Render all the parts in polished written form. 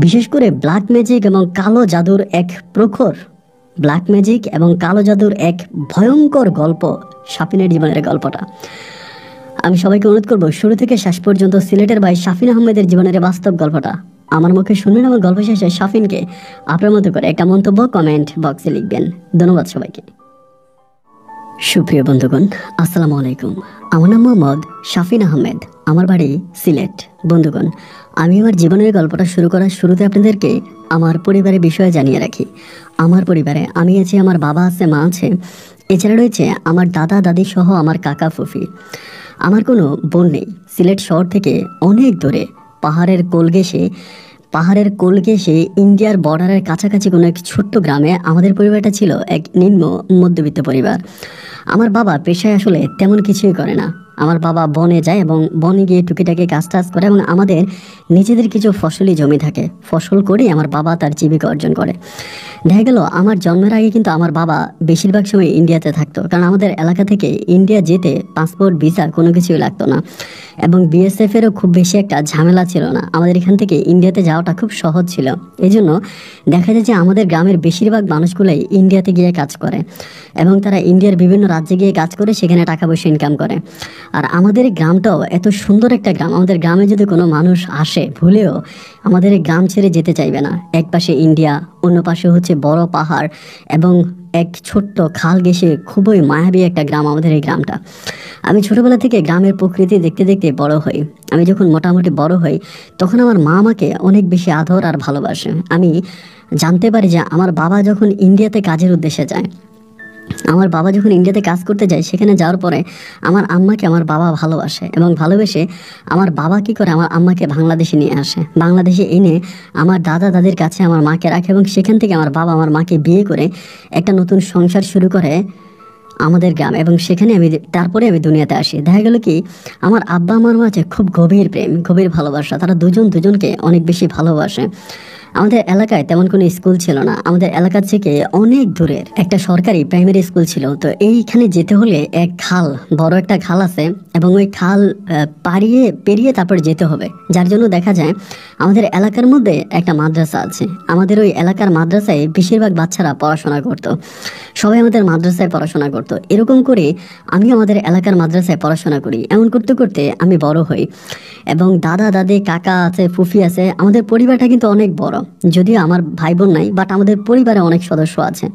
বিশেষ করে black magic এবং কালো জাদুর এক প্রখর ব্ল্যাক ম্যাজিক এবং কালো জাদুর এক ভয়ঙ্কর গল্প শাফিনের জীবনের গল্পটা। আমি সবাইকে অনুরোধ করবো শুরু থেকে শেষ পর্যন্ত সিলেটের ভাই শাফিন আহমেদের জীবনের বাস্তব গল্পটা আমার মুখে শুনবেন এবং গল্প শেষে শাফিনকে আপনার মতো করে একটা মন্তব্য কমেন্ট বক্সে লিখবেন। ধন্যবাদ সবাইকে। সুপ্রিয় বন্ধুগণ, আসসালামু আলাইকুম। আমার নাম মোহাম্মদ শাফিন আহমেদ, আমার বাড়ি সিলেট। বন্ধুগণ, আমি আমার জীবনের গল্পটা শুরু করার শুরুতে আপনাদেরকে আমার পরিবারের বিষয়ে জানিয়ে রাখি। আমার পরিবারে আমি আছি, আমার বাবা আছে, মা আছে, এছাড়া রয়েছে আমার দাদা দাদি সহ আমার কাকা ফুফি। আমার কোনো বোন নেই। সিলেট শহর থেকে অনেক দূরে পাহাড়ের কোল ঘেঁষে ইন্ডিয়ার বর্ডারের কাছাকাছি কোনো এক ছোট্ট গ্রামে আমাদের পরিবারটা ছিল এক নিম্ন মধ্যবিত্ত পরিবার। আমার বাবা পেশায় আসলে তেমন কিছুই করে না। আমার বাবা বনে যায় এবং বনে গিয়ে টুকিটাকি কাজ টাজ করে এবং আমাদের নিজেদের কিছু ফসলি জমি থাকে, ফসল করেই আমার বাবা তার জীবিকা অর্জন করে। দেখা গেল আমার জন্মের আগে কিন্তু আমার বাবা বেশিরভাগ সময় ইন্ডিয়াতে থাকতো, কারণ আমাদের এলাকা থেকে ইন্ডিয়া যেতে পাসপোর্ট ভিসা কোনো কিছুই লাগতো না এবং বিএসএফেরও খুব বেশি একটা ঝামেলা ছিল না। আমাদের এখান থেকে ইন্ডিয়াতে যাওয়াটা খুব সহজ ছিল। এই জন্য দেখা যায় যে আমাদের গ্রামের বেশিরভাগ মানুষগুলোই ইন্ডিয়াতে গিয়ে কাজ করে এবং তারা ইন্ডিয়ার বিভিন্ন রাজ্যে গিয়ে কাজ করে সেখানে টাকা পয়সা ইনকাম করে। আর আমাদের এই গ্রামটাও এত সুন্দর একটা গ্রাম, আমাদের গ্রামে যদি কোনো মানুষ আসে ভুলেও আমাদের এই গ্রাম ছেড়ে যেতে চাইবে না। এক পাশে ইন্ডিয়া, অন্য পাশে হচ্ছে বড় পাহাড় এবং এক ছোট্ট খাল ঘেঁষে খুবই মায়াবী একটা গ্রাম আমাদের এই গ্রামটা। আমি ছোটোবেলা থেকে গ্রামের প্রকৃতি দেখতে দেখতে বড় হই। আমি যখন মোটামুটি বড় হই তখন আমার মা আমাকে অনেক বেশি আদর আর ভালোবাসে। আমি জানতে পারি যে আমার বাবা যখন ইন্ডিয়াতে কাজের উদ্দেশ্যে যায়, আমার বাবা যখন ইন্ডিয়াতে কাজ করতে যায়, সেখানে যাওয়ার পরে আমার আম্মাকে আমার বাবা ভালোবাসে এবং ভালোবেসে আমার বাবা কী করে আমার আম্মাকে বাংলাদেশে নিয়ে আসে। বাংলাদেশে এনে আমার দাদা দাদির কাছে আমার মাকে রাখে এবং সেখান থেকে আমার বাবা আমার মাকে বিয়ে করে একটা নতুন সংসার শুরু করে আমাদের গ্রাম এবং সেখানে তারপরে আমি দুনিয়াতে আসি। দেখা গেল কি আমার আব্বা আমার মাঝে খুব গভীর প্রেম, গভীর ভালোবাসা, তারা দুজনকে অনেক বেশি ভালোবাসে। আমাদের এলাকায় তেমন কোনো স্কুল ছিল না। আমাদের এলাকা থেকে অনেক দূরের একটা সরকারি প্রাইমারি স্কুল ছিল। তো এইখানে যেতে হলে এক খাল, বড় একটা খাল আছে এবং ওই খাল পেরিয়ে তারপর যেতে হবে। যার জন্য দেখা যায় আমাদের এলাকার মধ্যে একটা মাদ্রাসা আছে। আমাদের ওই এলাকার মাদ্রাসায় বেশিরভাগ বাচ্চারা পড়াশোনা করতো, সবাই আমাদের মাদ্রাসায় পড়াশোনা করতো। এরকম করে আমি আমাদের এলাকার মাদ্রাসায় পড়াশোনা করি। এমন করতে করতে আমি বড় হই এবং দাদা দাদি কাকা আছে, ফুফি আছে। আমাদের পরিবারটা কিন্তু অনেক বড়, যদিও আমার ভাই বোন নাই, বাট আমাদের পরিবারে অনেক সদস্য আছে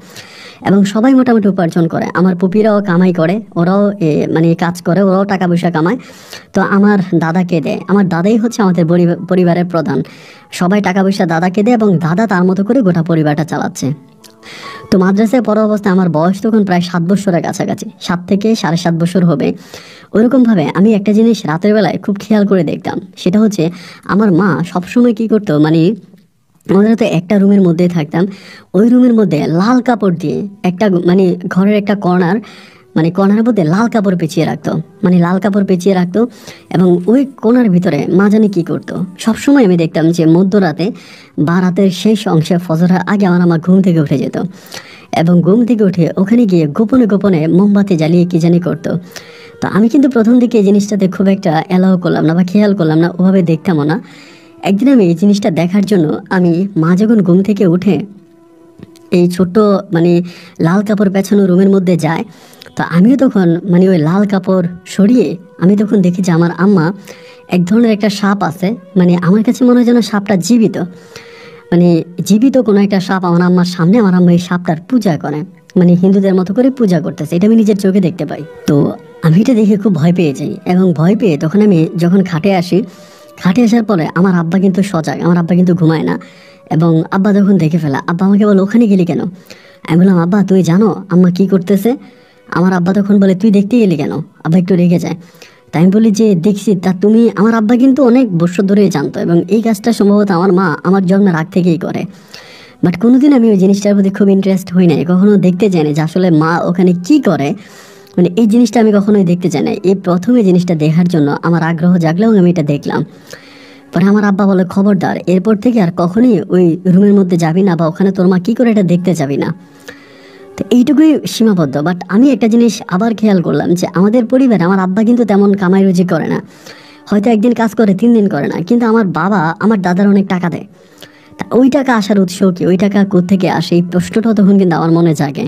এবং সবাই মোটামুটি উপার্জন করে। আমার পুপিরাও কামাই করে, ওরাও কাজ করে, ওরাও টাকা পয়সা কামায়। তো আমার দাদাকে দেয়, আমার দাদাই হচ্ছে আমাদের পরিবারের প্রধান। সবাই টাকা পয়সা দাদাকে দেয় এবং দাদা তার মতো করে গোটা পরিবারটা চালাচ্ছে। তো মাদ্রাসায় পড়া অবস্থায় আমার বয়স তখন প্রায় 7 বছরের কাছাকাছি, 7 থেকে 7.5 বছর হবে। ওইরকমভাবে আমি একটা জিনিস রাতের বেলায় খুব খেয়াল করে দেখতাম, সেটা হচ্ছে আমার মা সবসময় কী করতো, আমাদের তো একটা রুমের মধ্যেই থাকতাম, ওই রুমের মধ্যে লাল কাপড় দিয়ে একটা ঘরের একটা কর্নারের মধ্যে লাল কাপড় পেঁচিয়ে রাখতো এবং ওই কোণার ভিতরে মা জানে কী করতো। সবসময় আমি দেখতাম যে মধ্যরাতে বা রাতের শেষ অংশে ফজরের আগে আমার ঘুম থেকে উঠে যেত এবং ঘুম থেকে উঠে ওখানে গিয়ে গোপনে গোপনে মোমবাতি জ্বালিয়ে কী জানি করতো। তো আমি কিন্তু প্রথম দিকে এই জিনিসটাতে খুব একটা অ্যালাউ করলাম না বা খেয়াল করলাম না, ওভাবে দেখতামও না। একদিন আমি এই জিনিসটা দেখার জন্য আমি মা যখন ঘুম থেকে উঠে এই ছোট্ট লাল কাপড় পেছানো রুমের মধ্যে যায়, তো আমিও তখন ওই লাল কাপড় সরিয়ে আমি তখন দেখি যে আমার আম্মা এক ধরনের একটা সাপ আছে। আমার কাছে মনে হয় যেন সাপটা জীবিত কোনো একটা সাপ আমার আম্মার সামনে। আমার আম্মা এই সাপটার পূজা করে, হিন্দুদের মতো করে পূজা করতেছে। এটা আমি নিজের চোখে দেখতে পাই। তো আমি এটা দেখে খুব ভয় পেয়ে যাই এবং ভয় পেয়ে তখন আমি যখন খাটে আসার পরে আমার আব্বা কিন্তু সজাগ, আমার আব্বা কিন্তু ঘুমায় না এবং আব্বা যখন দেখে ফেলা, আব্বা আমাকে বলে ওখানে গেলি কেন? আমি বললাম আব্বা তুই জানো আম্মা কি করতেছে? আমার আব্বা তখন বলে তুই দেখতে গেলি কেন? আব্বা একটু রেগে যায়। তাই আমি বলি যে দেখছি। তা তুমি, আমার আব্বা কিন্তু অনেক বছর ধরেই জানতো এবং এই কাজটা সম্ভবত আমার মা আমার জন্মের আগ থেকেই করে, বাট কোনোদিন আমি ওই জিনিসটার প্রতি খুব ইন্টারেস্ট হই নাই, কখনো দেখতে যাই না যে আসলে মা ওখানে কি করে। এই জিনিসটা আমি কখনোই দেখতে চাই না। এই প্রথমে জিনিসটা দেখার জন্য আমার আগ্রহ জাগলো এবং আমি এটা দেখলাম। পরে আমার আব্বা বলে খবরদার, এরপর থেকে আর কখনই ওই রুমের মধ্যে যাবি না বা ওখানে তোর মা কী করে এটা দেখতে যাবি না। তো এইটুকুই সীমাবদ্ধ। বাট আমি একটা জিনিস আবার খেয়াল করলাম যে আমাদের পরিবারে আমার আব্বা কিন্তু তেমন কামাই রুজি করে না, হয়তো একদিন কাজ করে 3 দিন করে না, কিন্তু আমার বাবা আমার দাদার অনেক টাকা দেয়। তা ওই টাকা আসার উৎস কি, ওই টাকা কোত্থেকে আসে, এই প্রশ্নটাও তখন কিন্তু আমার মনে জাগে।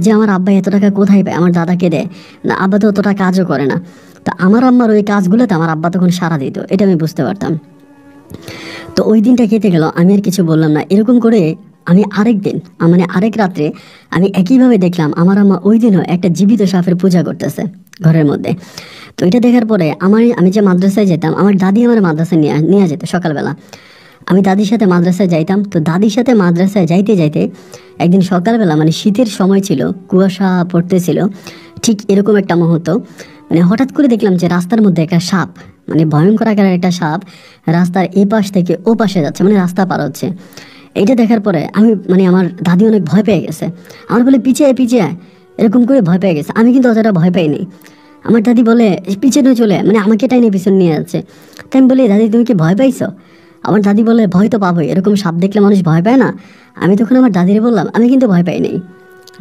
যে আমার আব্বা এত টাকা কোথায় পায়, আমার দাদাকে দেয় না, আব্বা তো অতটা কাজও করে না। তা আমার আম্মার ওই কাজগুলোতে আমার আব্বা তখন সাড়া দিত, এটা আমি বুঝতে পারতাম। তো ওই দিনটা কেটে গেল, আমি আর কিছু বললাম না। এরকম করে আমি আরেক দিন, মানে আরেক রাত্রে আমি একইভাবে দেখলাম আমার আম্মা ওই দিনও একটা জীবিত সাপের পূজা করতেছে ঘরের মধ্যে। তো এটা দেখার পরে আমি যে মাদ্রাসায় যেতাম, আমার দাদি আমার মাদ্রাসায় নিয়ে যেত সকালবেলা। আমি দাদির সাথে মাদ্রাসায় যাইতাম। তো দাদির সাথে মাদ্রাসায় যাইতে যাইতে একদিন সকালবেলা, মানে শীতের সময় ছিল, কুয়াশা পড়তেছিল, ঠিক এরকম একটা মুহূর্ত, মানে হঠাৎ করে দেখলাম যে রাস্তার মধ্যে একটা সাপ, মানে ভয়ঙ্কর আকারের একটা সাপ রাস্তার এ পাশ থেকে ও পাশে যাচ্ছে, মানে রাস্তা পার হচ্ছে। এটা দেখার পরে আমি, মানে আমার দাদি অনেক ভয় পেয়ে গেছে। আমার বলে পিছিয়ে পিছিয়ে, এরকম করে ভয় পেয়ে গেছে। আমি কিন্তু অতটা ভয় পাইনি। আমার দাদি বলে পিছনে চলে, মানে আমাকে টাইনে পিছনে নিয়ে যাচ্ছে। তাই আমি বলি, দাদি তুমি কি ভয় পাইছো? আমার দাদি বলে, ভয় তো পাবোই, এরকম সাপ দেখলে মানুষ ভয় পায় না? আমি তখন আমার দাদিরে বললাম, আমি কিন্তু ভয় পাইনি।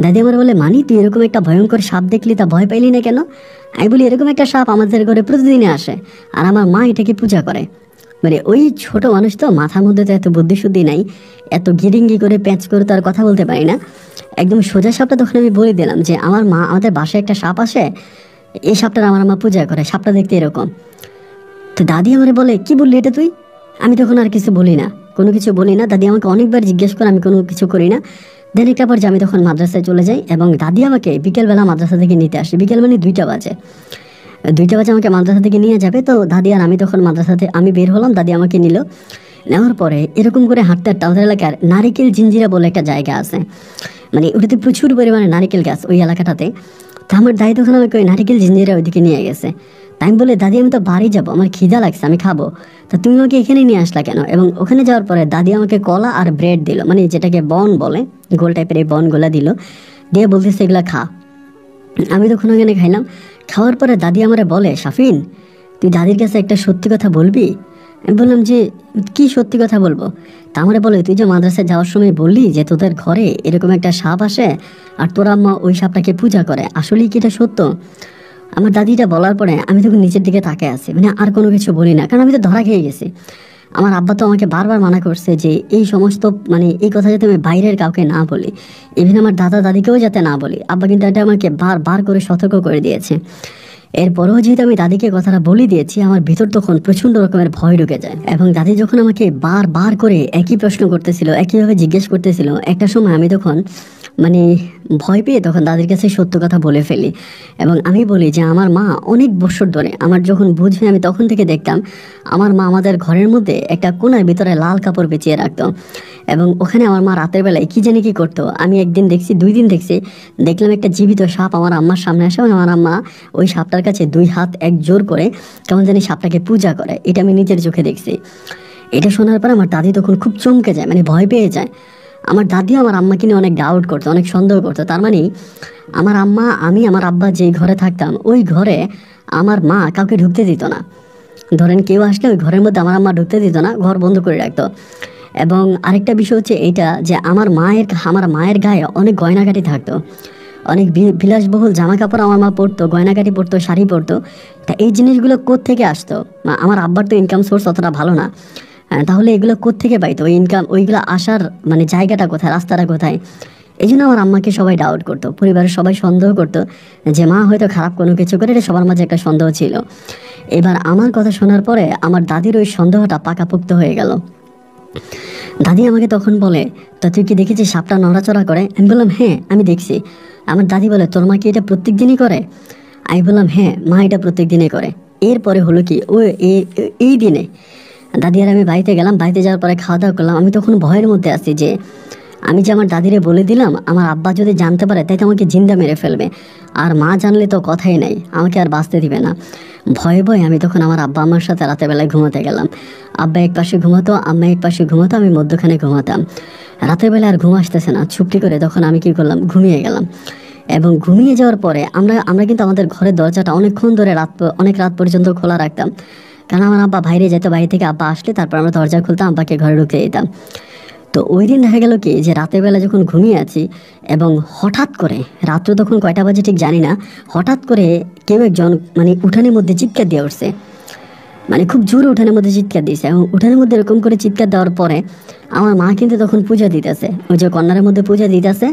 দাদি আমার বলে, মানি তুই এরকম একটা ভয়ঙ্কর সাপ দেখলি, তা ভয় পাইলি না কেন? আমি বলি, এরকম একটা সাপ আমাদের ঘরে প্রতিদিনে আসে, আর আমার মা এটাকে পূজা করে। মানে ওই ছোট মানুষ তো, মাথার মধ্যে তো এত বুদ্ধিশুদ্ধি নাই, এত গিরিঙ্গি করে প্যাঁচ করে তার কথা বলতে পারি না। একদম সোজা সাপটা তখন আমি বলে দিলাম যে আমার মা, আমাদের বাসায় একটা সাপ আসে, এই সাপটার আমার মা পূজা করে, সাপটা দেখতে এরকম। তো দাদি আমারে বলে, কি বললি এটা তুই? আমি তখন আর কিছু বলি না, কোনো কিছু বলি না। দাদি আমাকে অনেকবার জিজ্ঞেস করে, আমি কোনো কিছু করি না। দেন একটা পর যে আমি তখন মাদ্রাসায় চলে যাই, এবং দাদি আমাকে বিকেলবেলা মাদ্রাসা থেকে নিতে আসে। বিকেল মানে 2টা বাজে, 2টা বাজে আমাকে মাদ্রাসা থেকে নিয়ে যাবে। তো দাদি আর আমি তখন মাদ্রাসাতে আমি বের হলাম, দাদি আমাকে নিল। নেওয়ার পরে এরকম করে হাঁটতে হাঁটতে আমাদের এলাকার নারিকেল জিঞ্জিরা বলে একটা জায়গা আছে, মানে ওটাতে প্রচুর পরিমাণে নারিকেল গাছ ওই এলাকাটাতে। তো আমার দাদি তখন আমাকে ওই নারিকেল জিঞ্জিরা ওইদিকে নিয়ে গেছে। তাই আমি বলে, দাদি আমি তো বাড়ি যাবো, আমার খিদা লাগছে, আমি খাবো, তা তুমি আমাকে এখানে নিয়ে আসলা কেন? এবং ওখানে যাওয়ার পরে দাদি আমাকে কলা আর ব্রেড দিল, মানে যেটাকে বন বলে, গোল টাইপের এই বনগুলা দিল, দিয়ে বলতেছে এগুলা খা। আমি তখন ওখানে খাইলাম। খাওয়ার পরে দাদি আমারে বলে, শাফিন তুই দাদির কাছে একটা সত্যি কথা বলবি? আমি বললাম যে কি সত্যি কথা বলবো? তা আমারে বলে, তুই যে মাদ্রাসায় যাওয়ার সময় বললি যে তোদের ঘরে এরকম একটা সাপ আসে আর তোর আম্মা ওই সাপটাকে পূজা করে, আসলেই কি এটা সত্য? আমার দাদিটা বলার পরে আমি তখন নিচের দিকে তাকিয়ে আছি, মানে আর কোনো কিছু বলি না, কারণ আমি তো ধরা খেয়ে গেছি। আমার আব্বা তো আমাকে বারবার মানা করছে যে এই সমস্ত, মানে এই কথা যাতে আমি বাইরের কাউকে না বলি, ইভেন আমার দাদা দাদিকেও যাতে না বলি। আব্বা কিন্তু এটা আমাকে বার করে সতর্ক করে দিয়েছে। এরপরেও যেহেতু আমি দাদিকে কথাটা বলে দিয়েছি, আমার ভিতর তখন প্রচণ্ড রকমের ভয় ঢুকে যায়। এবং দাদি যখন আমাকে বার করে একই প্রশ্ন করতেছিল, একইভাবে জিজ্ঞেস করতেছিল, একটা সময় আমি তখন মানে ভয় পেয়ে তখন দাদির কাছে সত্য কথা বলে ফেলি। এবং আমি বলি যে আমার মা অনেক বছর ধরে, আমার যখন বুঝবে আমি তখন থেকে দেখতাম আমার মা আমাদের ঘরের মধ্যে একটা কোণার ভিতরে লাল কাপড় পেঁচিয়ে রাখতো, এবং ওখানে আমার মা রাতের বেলায় কি জানি কি করতো। আমি একদিন দেখছি, 2 দিন দেখছি, দেখলাম একটা জীবিত সাপ আমার আম্মার সামনে আসে, এবং আমার আম্মা ওই সাপটার কাছে 2 হাত এক জোর করে কেমন জানি সাপটাকে পূজা করে। এটা আমি নিজের চোখে দেখছি। এটা শোনার পর আমার দাদি তখন খুব চমকে যায়, মানে ভয় পেয়ে যায়। আমার দাদিও আমার আম্মাকে নিয়ে অনেক ডাউট করতো, অনেক সন্দেহ করতো। তার মানে আমার আম্মা, আমি, আমার আব্বা যেই ঘরে থাকতাম ওই ঘরে আমার মা কাউকে ঢুকতে দিত না। ধরেন কেউ আসলে ওই ঘরের মধ্যে আমার আম্মা ঢুকতে দিত না, ঘর বন্ধ করে রাখতো। এবং আরেকটা বিষয় হচ্ছে এইটা যে আমার মায়ের গায়ে অনেক গয়নাগাটি থাকতো, অনেক বিলাসবহুল জামা কাপড় আমার মা পরতো, গয়নাগাটি পরতো, শাড়ি পরতো। তা এই জিনিসগুলো কোত্থেকে আসতো? আমার আব্বার তো ইনকাম সোর্স অতটা ভালো না, তাহলে এগুলো কোত্থেকে পাইতো? ওই ইনকাম, ওইগুলো আসার মানে জায়গাটা কোথায়, রাস্তাটা কোথায়? এই জন্য আমার আম্মাকে সবাই ডাউট করতো, পরিবারের সবাই সন্দেহ করতো যে মা হয়তো খারাপ কোনো কিছু করে। এটা সবার মাঝে একটা সন্দেহ ছিল। এবার আমার কথা শোনার পরে আমার দাদির ওই সন্দেহটা পাকাপোক্ত হয়ে গেল। দাদি আমাকে তখন বলে, তা তুই কি দেখেছিস সাপটা নড়াচড়া করে? আমি বললাম, হ্যাঁ আমি দেখছি। আমার দাদি বলে, তোর মা কি এটা প্রত্যেক দিনই করে? আমি বললাম, হ্যাঁ মা এটা প্রত্যেক দিনই করে। এরপরে হলো কি, এই দিনে দাদি আর আমি বাড়িতে গেলাম। বাড়িতে যাওয়ার পরে খাওয়া দাওয়া করলাম। আমি তখন ভয়ের মধ্যে আছি যে আমি যে আমার দাদিরে বলে দিলাম, আমার আব্বা যদি জানতে পারে তাই তো আমাকে জিন্দা মেরে ফেলবে, আর মা জানলে তো কথাই নাই, আমাকে আর বাঁচতে দিবে না। ভয়ে ভয়ে আমি তখন আমার আব্বা আম্মার সাথে রাতের বেলায় ঘুমাতে গেলাম। আব্বা এক পাশে ঘুমাতো, আম্মা এক পাশে ঘুমাতো, আমি মধ্যখানে ঘুমাতাম। রাতের বেলা আর ঘুম আসতেছে না, ছুপটি করে তখন আমি কি করলাম, ঘুমিয়ে গেলাম। এবং ঘুমিয়ে যাওয়ার পরে আমরা কিন্তু আমাদের ঘরের দরজাটা অনেকক্ষণ ধরে অনেক রাত পর্যন্ত খোলা রাখতাম, কারণ আমার আব্বা বাইরে যেত, বাইরে থেকে আব্বা আসলে তারপর আমরা দরজা খুলতাম, আব্বাকে ঘরে ঢুকতে দিতাম। তো ওই দিন দেখা গেল কি যে রাতের বেলা যখন ঘুমিয়ে আছি, এবং হঠাৎ করে, রাত্র তখন কয়টা বাজে ঠিক জানি না, হঠাৎ করে কেউ একজন মানে উঠানের মধ্যে চিৎকার দিয়ে উঠছে। মানে খুব জোরে উঠানের মধ্যে চিৎকার দিয়েছে, এবং উঠানের মধ্যে এরকম করে চিৎকার দেওয়ার পরে আমার মা কিন্তু তখন পূজা দিতেছে, ওই যে কর্নারের মধ্যে পূজা দিতেছে।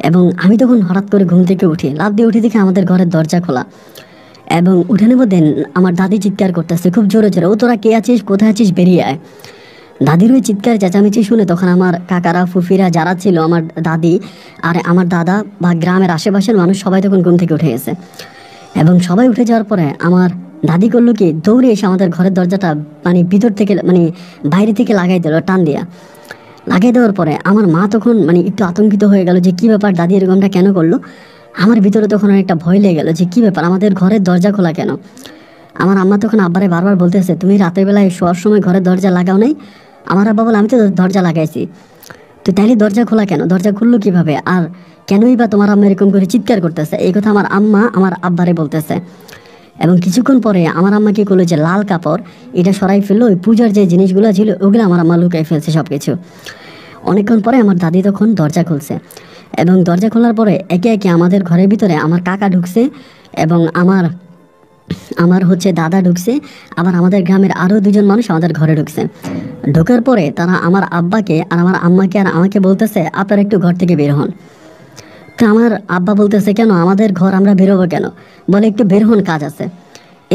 এবং আমি তখন হঠাৎ করে ঘুম থেকে উঠি, লাফ দিয়ে উঠে দেখি আমাদের ঘরের দরজা খোলা, এবং উঠানের মধ্যে আমার দাদি চিৎকার করতেছে খুব জোরে জোরে, ও তোরা কে আছিস, কোথায় আছিস, বেরিয়ে আয়। দাদির ওই চিৎকার চেঁচামেচি শুনে তখন আমার কাকারা ফুফিরা যারা ছিল, আমার দাদি আর আমার দাদা বা গ্রামের আশেপাশের মানুষ সবাই তখন ঘুম থেকে উঠে গেছে। এবং সবাই উঠে যাওয়ার পরে আমার দাদি করলো কি, দৌড়ে এসে আমাদের ঘরের দরজাটা মানে ভিতর থেকে মানে বাইরে থেকে লাগাই দিল, টান দিয়া লাগিয়ে দেওয়ার পরে আমার মা তখন মানে একটু আতঙ্কিত হয়ে গেল যে কী ব্যাপার, দাদি এরকমটা কেন করলো। আমার ভিতরে তখন অনেকটা ভয় লেগে গেল যে কী ব্যাপার, আমাদের ঘরের দরজা খোলা কেন। আমার আম্মা তখন আব্বারে বারবার বলতেছে, তুমি রাতের বেলায় শোয়ার সময় ঘরের দরজা লাগাও নাই। আমার আব্বা বলে, আমি তো দরজা লাগাইছি। তো তাইলে দরজা খোলা কেন, দরজা খুললো কিভাবে, আর কেনই বা তোমার আম্মা এরকম করে চিৎকার করতেছে, এই কথা আমার আম্মা আমার আব্বারে বলতেছে। এবং কিছুক্ষণ পরে আমার আম্মা কি করলো, যে লাল কাপড় এটা সরাই ফেললো, ওই পূজার যে জিনিসগুলো ছিল ওগুলো আমার আম্মা লুকাই ফেলছে সব কিছু। অনেকক্ষণ পরে আমার দাদি তখন দরজা খুলছে, এবং দরজা খোলার পরে একে একে আমাদের ঘরের ভিতরে আমার কাকা ঢুকছে, এবং আমার আমার হচ্ছে দাদা ঢুকছে, আবার আমাদের গ্রামের আরও দুজন মানুষ আমাদের ঘরে ঢুকছে। ঢোকার পরে তারা আমার আব্বাকে আর আমার আম্মাকে আর আমাকে বলতেছে, আপনারা একটু ঘর থেকে বের হন। তো আমার আব্বা বলতেছে, কেন আমাদের ঘর, আমরা বেরোবো কেন, বলে একটু বের হন, কাজ আছে।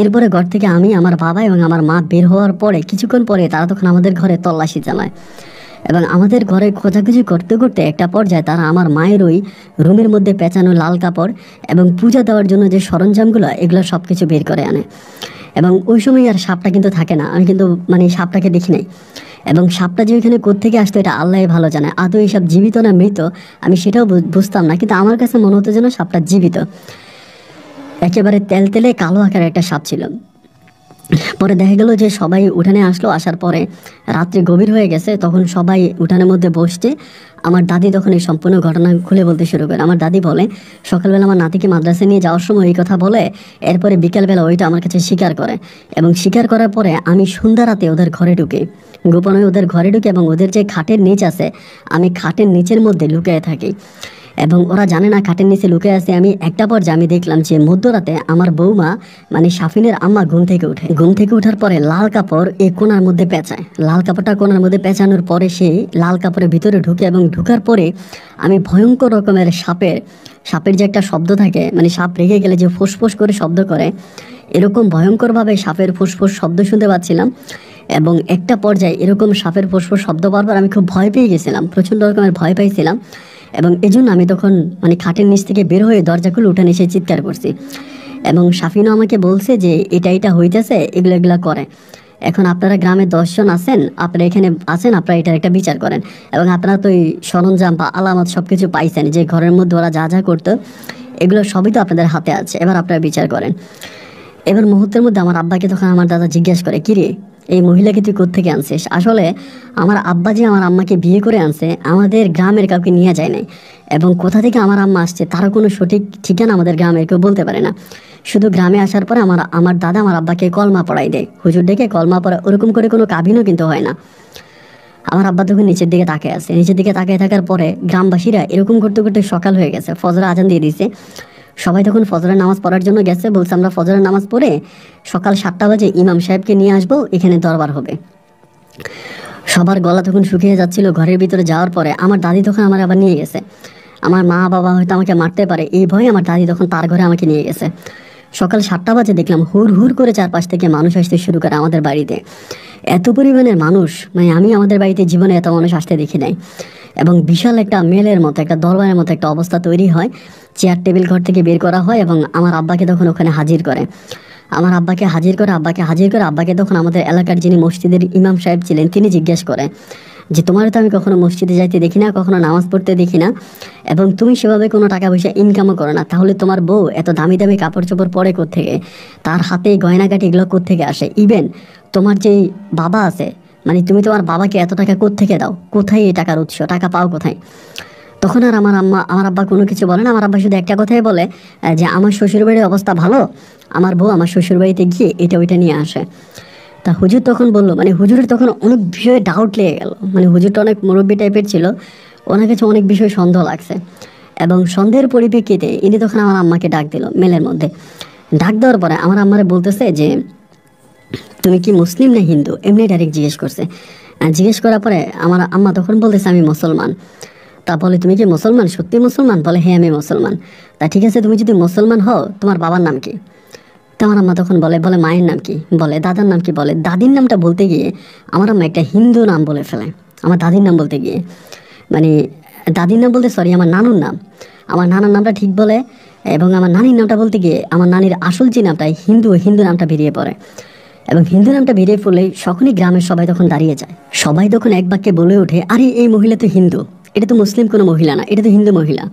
এরপরে ঘর থেকে আমি, আমার বাবা এবং আমার মা বের হওয়ার পরে কিছুক্ষণ পরে তারা তখন আমাদের ঘরে তল্লাশি চালায়, এবং আমাদের ঘরে খোঁজাখুঁজি করতে করতে একটা পর্যায়ে তারা আমার মায়ের ওই রুমের মধ্যে পেঁচানো লাল কাপড় এবং পূজা দেওয়ার জন্য যে সরঞ্জামগুলো এগুলো সব কিছু বের করে আনে। এবং ওই সময় আর সাপটা কিন্তু থাকে না, আমি কিন্তু মানে সাপটাকে দেখি নাই। এবং সাপটা যে ওইখানে কোত্থেকে আসতো এটা আল্লাহ ভালো জানে, আদৌ এইসব জীবিত না মৃত আমি সেটাও বুঝতাম না, কিন্তু আমার কাছে মনে হতো যেন সাপটা জীবিত। একেবারে তেলতেলে কালো আকারের একটা সাপ ছিল। পরে দেখা গেল যে সবাই উঠানে আসলো, আসার পরে রাত্রি গভীর হয়ে গেছে, তখন সবাই উঠানের মধ্যে বসছে। আমার দাদি তখন এই সম্পূর্ণ ঘটনা খুলে বলতে শুরু করে। আমার দাদি বলে, সকালবেলা আমার নাতিকে মাদ্রাসায় নিয়ে যাওয়ার সময় এই কথা বলে, এরপরে বিকালবেলা ওইটা আমার কাছে স্বীকার করে, এবং স্বীকার করার পরে আমি সন্ধ্যা রাতে ওদের ঘরে ঢুকে, গোপনে ওদের ঘরে ঢুকে, এবং ওদের যে খাটের নিচ আছে আমি খাটের নিচের মধ্যে লুকিয়ে থাকি, এবং ওরা জানে না খাটের নিচে লুকে আছে আমি। একটা পর্যায়ে আমি দেখলাম যে মধ্যরাতে আমার বৌমা মানে সাফিনের আম্মা ঘুম থেকে ওঠার পরে লাল কাপড় এই কোণার মধ্যে পেঁচায়, লাল কাপড়টা কোণার মধ্যে পেঁচানোর পরে সে লাল কাপড়ের ভিতরে ঢুকে, এবং ঢুকার পরে আমি ভয়ঙ্কর রকমের সাপের যে একটা শব্দ থাকে, মানে সাপ রেগে গেলে যে ফোঁস করে শব্দ করে, এরকম ভয়ঙ্করভাবে সাপের ফোঁস শব্দ শুনতে পাচ্ছিলাম। এবং একটা পর্যায়ে এরকম সাপের ফোঁস শব্দ পাওয়ার পর আমি খুব ভয় পেয়ে গেছিলাম, প্রচণ্ড রকমের ভয় পাইছিলাম। এবং এজন্য আমি তখন মানে খাটের নিচ থেকে বের হয়ে দরজা খুলে উঠানে এসে চিৎকার করছি। এবং সাফিনও আমাকে বলছে যে এটা হইতেছে, এগুলা করে। এখন আপনারা গ্রামে 10 জন আছেন, আপনারা এখানে আছেন, আপনারা এটার একটা বিচার করেন। এবং আপনারা তো এই সরঞ্জাম বা আলামত সব কিছু পাইছেন, যে ঘরের মধ্যে ওরা যা করতো এগুলো সবই তো আপনাদের হাতে আছে, এবার আপনারা বিচার করেন। এবার মুহূর্তের মধ্যে আমার আব্বাকে তখন আমার দাদা জিজ্ঞেস করে, কিরে এই মহিলাকে তুই কোত্থেকে আনছিস। আসলে আমার আব্বা যে আমার আম্মাকে বিয়ে করে আনছে আমাদের গ্রামের কাউকে নিয়ে যায় নাই, এবং কোথা থেকে আমার আম্মা আসছে তারও কোনো সঠিক ঠিকানা আমাদের গ্রামের কেউ বলতে পারে না। শুধু গ্রামে আসার পরে আমার দাদা আমার আব্বাকে কলমা পড়াই দেয়, হুজুর ডেকে কলমা পড়া, ওরকম করে কোনো কাবিনও কিন্তু হয় না। আমার আব্বা তখন নিচের দিকে তাকিয়ে আছে, নিচের দিকে তাকিয়ে থাকার পরে গ্রামবাসীরা এরকম করতে করতে সকাল হয়ে গেছে, ফজরের আজান দিয়ে দিয়েছে। সবাই তখন ফজরের নামাজ পড়ার জন্য গেছে, বলছে আমরা ফজরের নামাজ পড়ে সকাল 7টা বাজে ইমাম সাহেবকে নিয়ে আসবো, এখানে দরবার হবে। সবার গলা তখন শুকিয়ে যাচ্ছিল ঘরের ভিতরে যাওয়ার পরে। আমার দাদি তখন আমার আবার নিয়ে গেছে, আমার মা বাবা হয়তো আমাকে মারতে পারে এই ভয়ে আমার দাদি তখন তার ঘরে আমাকে নিয়ে গেছে। সকাল 7টা বাজে দেখলাম হুড় করে চারপাশ থেকে মানুষ আসতে শুরু করে আমাদের বাড়িতে। এত পরিমাণের মানুষ, মানে আমি আমাদের বাড়িতে জীবনে এত মানুষ আসতে দেখি নাই। এবং বিশাল একটা মেলের মতো, একটা দরবারের মতো একটা অবস্থা তৈরি হয়, চেয়ার টেবিল ঘর থেকে বের করা হয়, এবং আমার আব্বাকে তখন ওখানে হাজির করে। আব্বাকে হাজির করে আব্বাকে তখন আমাদের এলাকার যিনি মসজিদের ইমাম সাহেব ছিলেন তিনি জিজ্ঞেস করে যে তোমার তো আমি কখনো মসজিদে যাইতে দেখি না, কখনো নামাজ পড়তে দেখি না, এবং তুমি সেভাবে কোনো টাকা পয়সা ইনকামও করো না, তাহলে তোমার বউ এত দামি দামি কাপড় চোপড় পরে কোত্থেকে, তার হাতে গয়নাগাটি এগুলো কোত্থেকে আসে, ইভেন তোমার যেই বাবা আছে, মানে তুমি তোমার বাবাকে এত টাকা কোত্থেকে দাও, কোথায় এই টাকার উৎস, টাকা পাও কোথায়। তখন আর আমার আব্বা কোনো কিছু বলে না। আমার আব্বা শুধু একটা কথাই বলে যে আমার শ্বশুরবাড়ির অবস্থা ভালো, আমার বউ আমার শ্বশুরবাড়িতে গিয়ে এটা ওইটা নিয়ে আসে। তা হুজুর তখন বললো, মানে হুজুরের তখন অনেক বিষয়ে ডাউট লেগে গেল, মানে হুজুরটা অনেক মুরব্বী টাইপের ছিল, ওনার কাছে অনেক বিষয় সন্দেহ লাগছে। এবং সন্দেহের পরিপ্রেক্ষিতে ইনি তখন আমার আম্মাকে ডাক দিল মেলের মধ্যে। ডাক দেওয়ার পরে আমার আম্মারে বলতেছে যে তুমি কি মুসলিম না হিন্দু, এমনি ডাইরেক্ট জিজ্ঞেস করছে। জিজ্ঞেস করার পরে আমার আম্মা তখন বলতেছে আমি মুসলমান। তা বলে তুমি কি মুসলমান, সত্যি মুসলমান? বলে হ্যাঁ আমি মুসলমান। তা ঠিক আছে, তুমি যদি মুসলমান হও তোমার বাবার নাম কি? তো আমার আম্মা তখন বলে মায়ের নাম কি, বলে দাদার নাম কি, বলে দাদির নামটা বলতে গিয়ে আমার আম্মা একটা হিন্দু নাম বলে ফেলে। আমার দাদির নাম বলতে গিয়ে, মানে দাদির নাম বলতে সরি, আমার নানুর নাম, আমার নানার নামটা ঠিক বলে, এবং আমার নানির নামটা বলতে গিয়ে আমার নানির আসল যে নামটা হিন্দু নামটা বেরিয়ে পড়ে। এবং হিন্দু নামটা বেরিয়ে পড়লেই সকলেই গ্রামের সবাই তখন দাঁড়িয়ে যায়। সবাই তখন এক বাক্যে বলে ওঠে, আরে এই মহিলা তো হিন্দু, এটা তো মুসলিম কোনো মহিলা না, এটা তো হিন্দু মহিলা।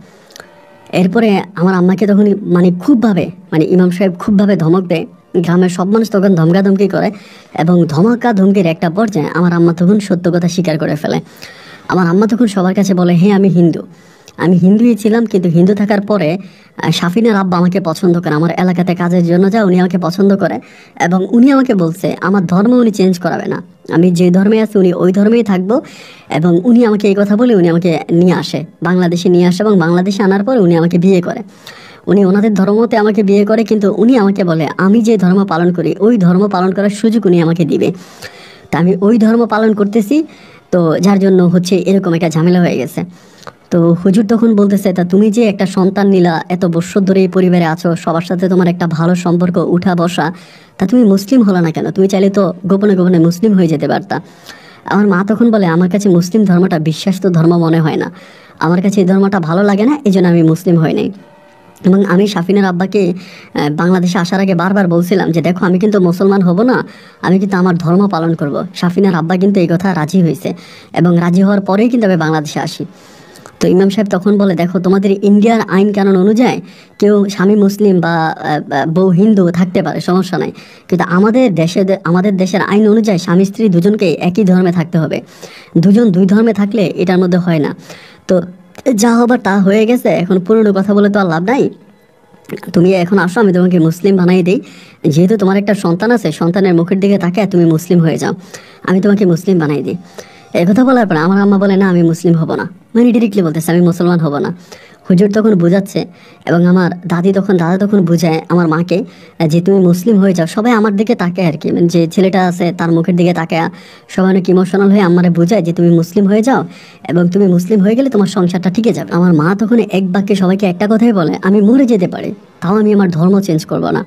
এরপরে আমার আম্মাকে তখন মানে খুবভাবে, মানে ইমাম সাহেব খুবভাবে ধমক দেয়। গ্রামের সব মানুষ তখন ধমকাধমকি করে, এবং ধমকা ধমকির একটা পর্যায়ে আমার আম্মা তখন সত্য কথা স্বীকার করে ফেলে। আমার আম্মা তখন সবার কাছে বলে, হ্যাঁ আমি হিন্দুই ছিলাম, কিন্তু হিন্দু থাকার পরে সাফিনার আব্বা আমাকে পছন্দ করে, আমার এলাকাতে কাজের জন্য যায়, উনি আমাকে পছন্দ করে, এবং উনি আমাকে বলছে আমার ধর্ম উনি চেঞ্জ করাবে না, আমি যে ধর্মে আছি উনি ওই ধর্মেই থাকবো। এবং উনি আমাকে এই কথা বলে উনি আমাকে নিয়ে আসে, বাংলাদেশে নিয়ে আসে, এবং বাংলাদেশে আনার পরে উনি আমাকে বিয়ে করে। উনি ওনাদের ধর্মতে আমাকে বিয়ে করে, কিন্তু উনি আমাকে বলে আমি যে ধর্ম পালন করি ওই ধর্ম পালন করার সুযোগ উনি আমাকে দিবে। তা আমি ওই ধর্ম পালন করতেছি, তো যার জন্য হচ্ছে এরকম একটা ঝামেলা হয়ে গেছে। তো হুজুর তখন বলতেছে, তা তুমি যে একটা সন্তান নিলা, এত বৎসর ধরে এই পরিবারে আছো, সবার সাথে তোমার একটা ভালো সম্পর্ক উঠা বসা, তা তুমি মুসলিম হলো না কেন? তুমি চাইলে তো গোপনে গোপনে মুসলিম হয়ে যেতে পারতা। আমার মা তখন বলে, আমার কাছে মুসলিম ধর্মটা বিশ্বাস্ত ধর্ম মনে হয় না, আমার কাছে এই ধর্মটা ভালো লাগে না, এই জন্য আমি মুসলিম হই নাই। এবং আমি সাফিনার আব্বাকে বাংলাদেশে আসার আগে বারবার বলছিলাম যে দেখো আমি কিন্তু মুসলমান হব না, আমি কিন্তু আমার ধর্ম পালন করব। সাফিনার আব্বা কিন্তু এই কথা রাজি হয়েছে, এবং রাজি হওয়ার পরেই কিন্তু আমি বাংলাদেশে আসি। তো ইমাম সাহেব তখন বলে, দেখো তোমাদের ইন্ডিয়ার আইন কানুন অনুযায়ী কেউ স্বামী মুসলিম বা বউ হিন্দু থাকতে পারে, সমস্যা নাই, কিন্তু আমাদের দেশের আইন অনুযায়ী স্বামী স্ত্রী দুজনকে একই ধর্মে থাকতে হবে, দুজন দুই ধর্মে থাকলে এটার মধ্যে হয় না। তো যা হবার তা হয়ে গেছে, এখন পুরনো কথা বলে তো আর লাভ নাই, তুমি এখন আসো, আমি তোমাকে মুসলিম বানাই দিই, যেহেতু তোমার একটা সন্তান আছে, সন্তানের মুখের দিকে তাকায় তুমি মুসলিম হয়ে যাও, আমি তোমাকে মুসলিম বানাই দিই। এই কথা বলার পরে আমার আম্মা বলে, না আমি মুসলিম হব না, মানে ডিরেক্টলি বলতেছে আমি মুসলমান হব না। হুজুর তখন বোঝাচ্ছে, এবং আমার দাদা তখন বোঝায় আমার মাকে যে তুমি মুসলিম হয়ে যাও। সবাই আমার দিকে তাকায় আর কি, মানে যে ছেলেটা আছে তার মুখের দিকে তাকায় সবাই অনেক ইমোশনাল হয়ে আমারে বোঝায় যে তুমি মুসলিম হয়ে যাও, এবং তুমি মুসলিম হয়ে গেলে তোমার সংসারটা ঠিকই যাবে। আমার মা তখন এক বাক্যে সবাইকে একটা কথাই বলে, আমি মরে যেতে পারি, তাও আমি আমার ধর্ম চেঞ্জ করব না।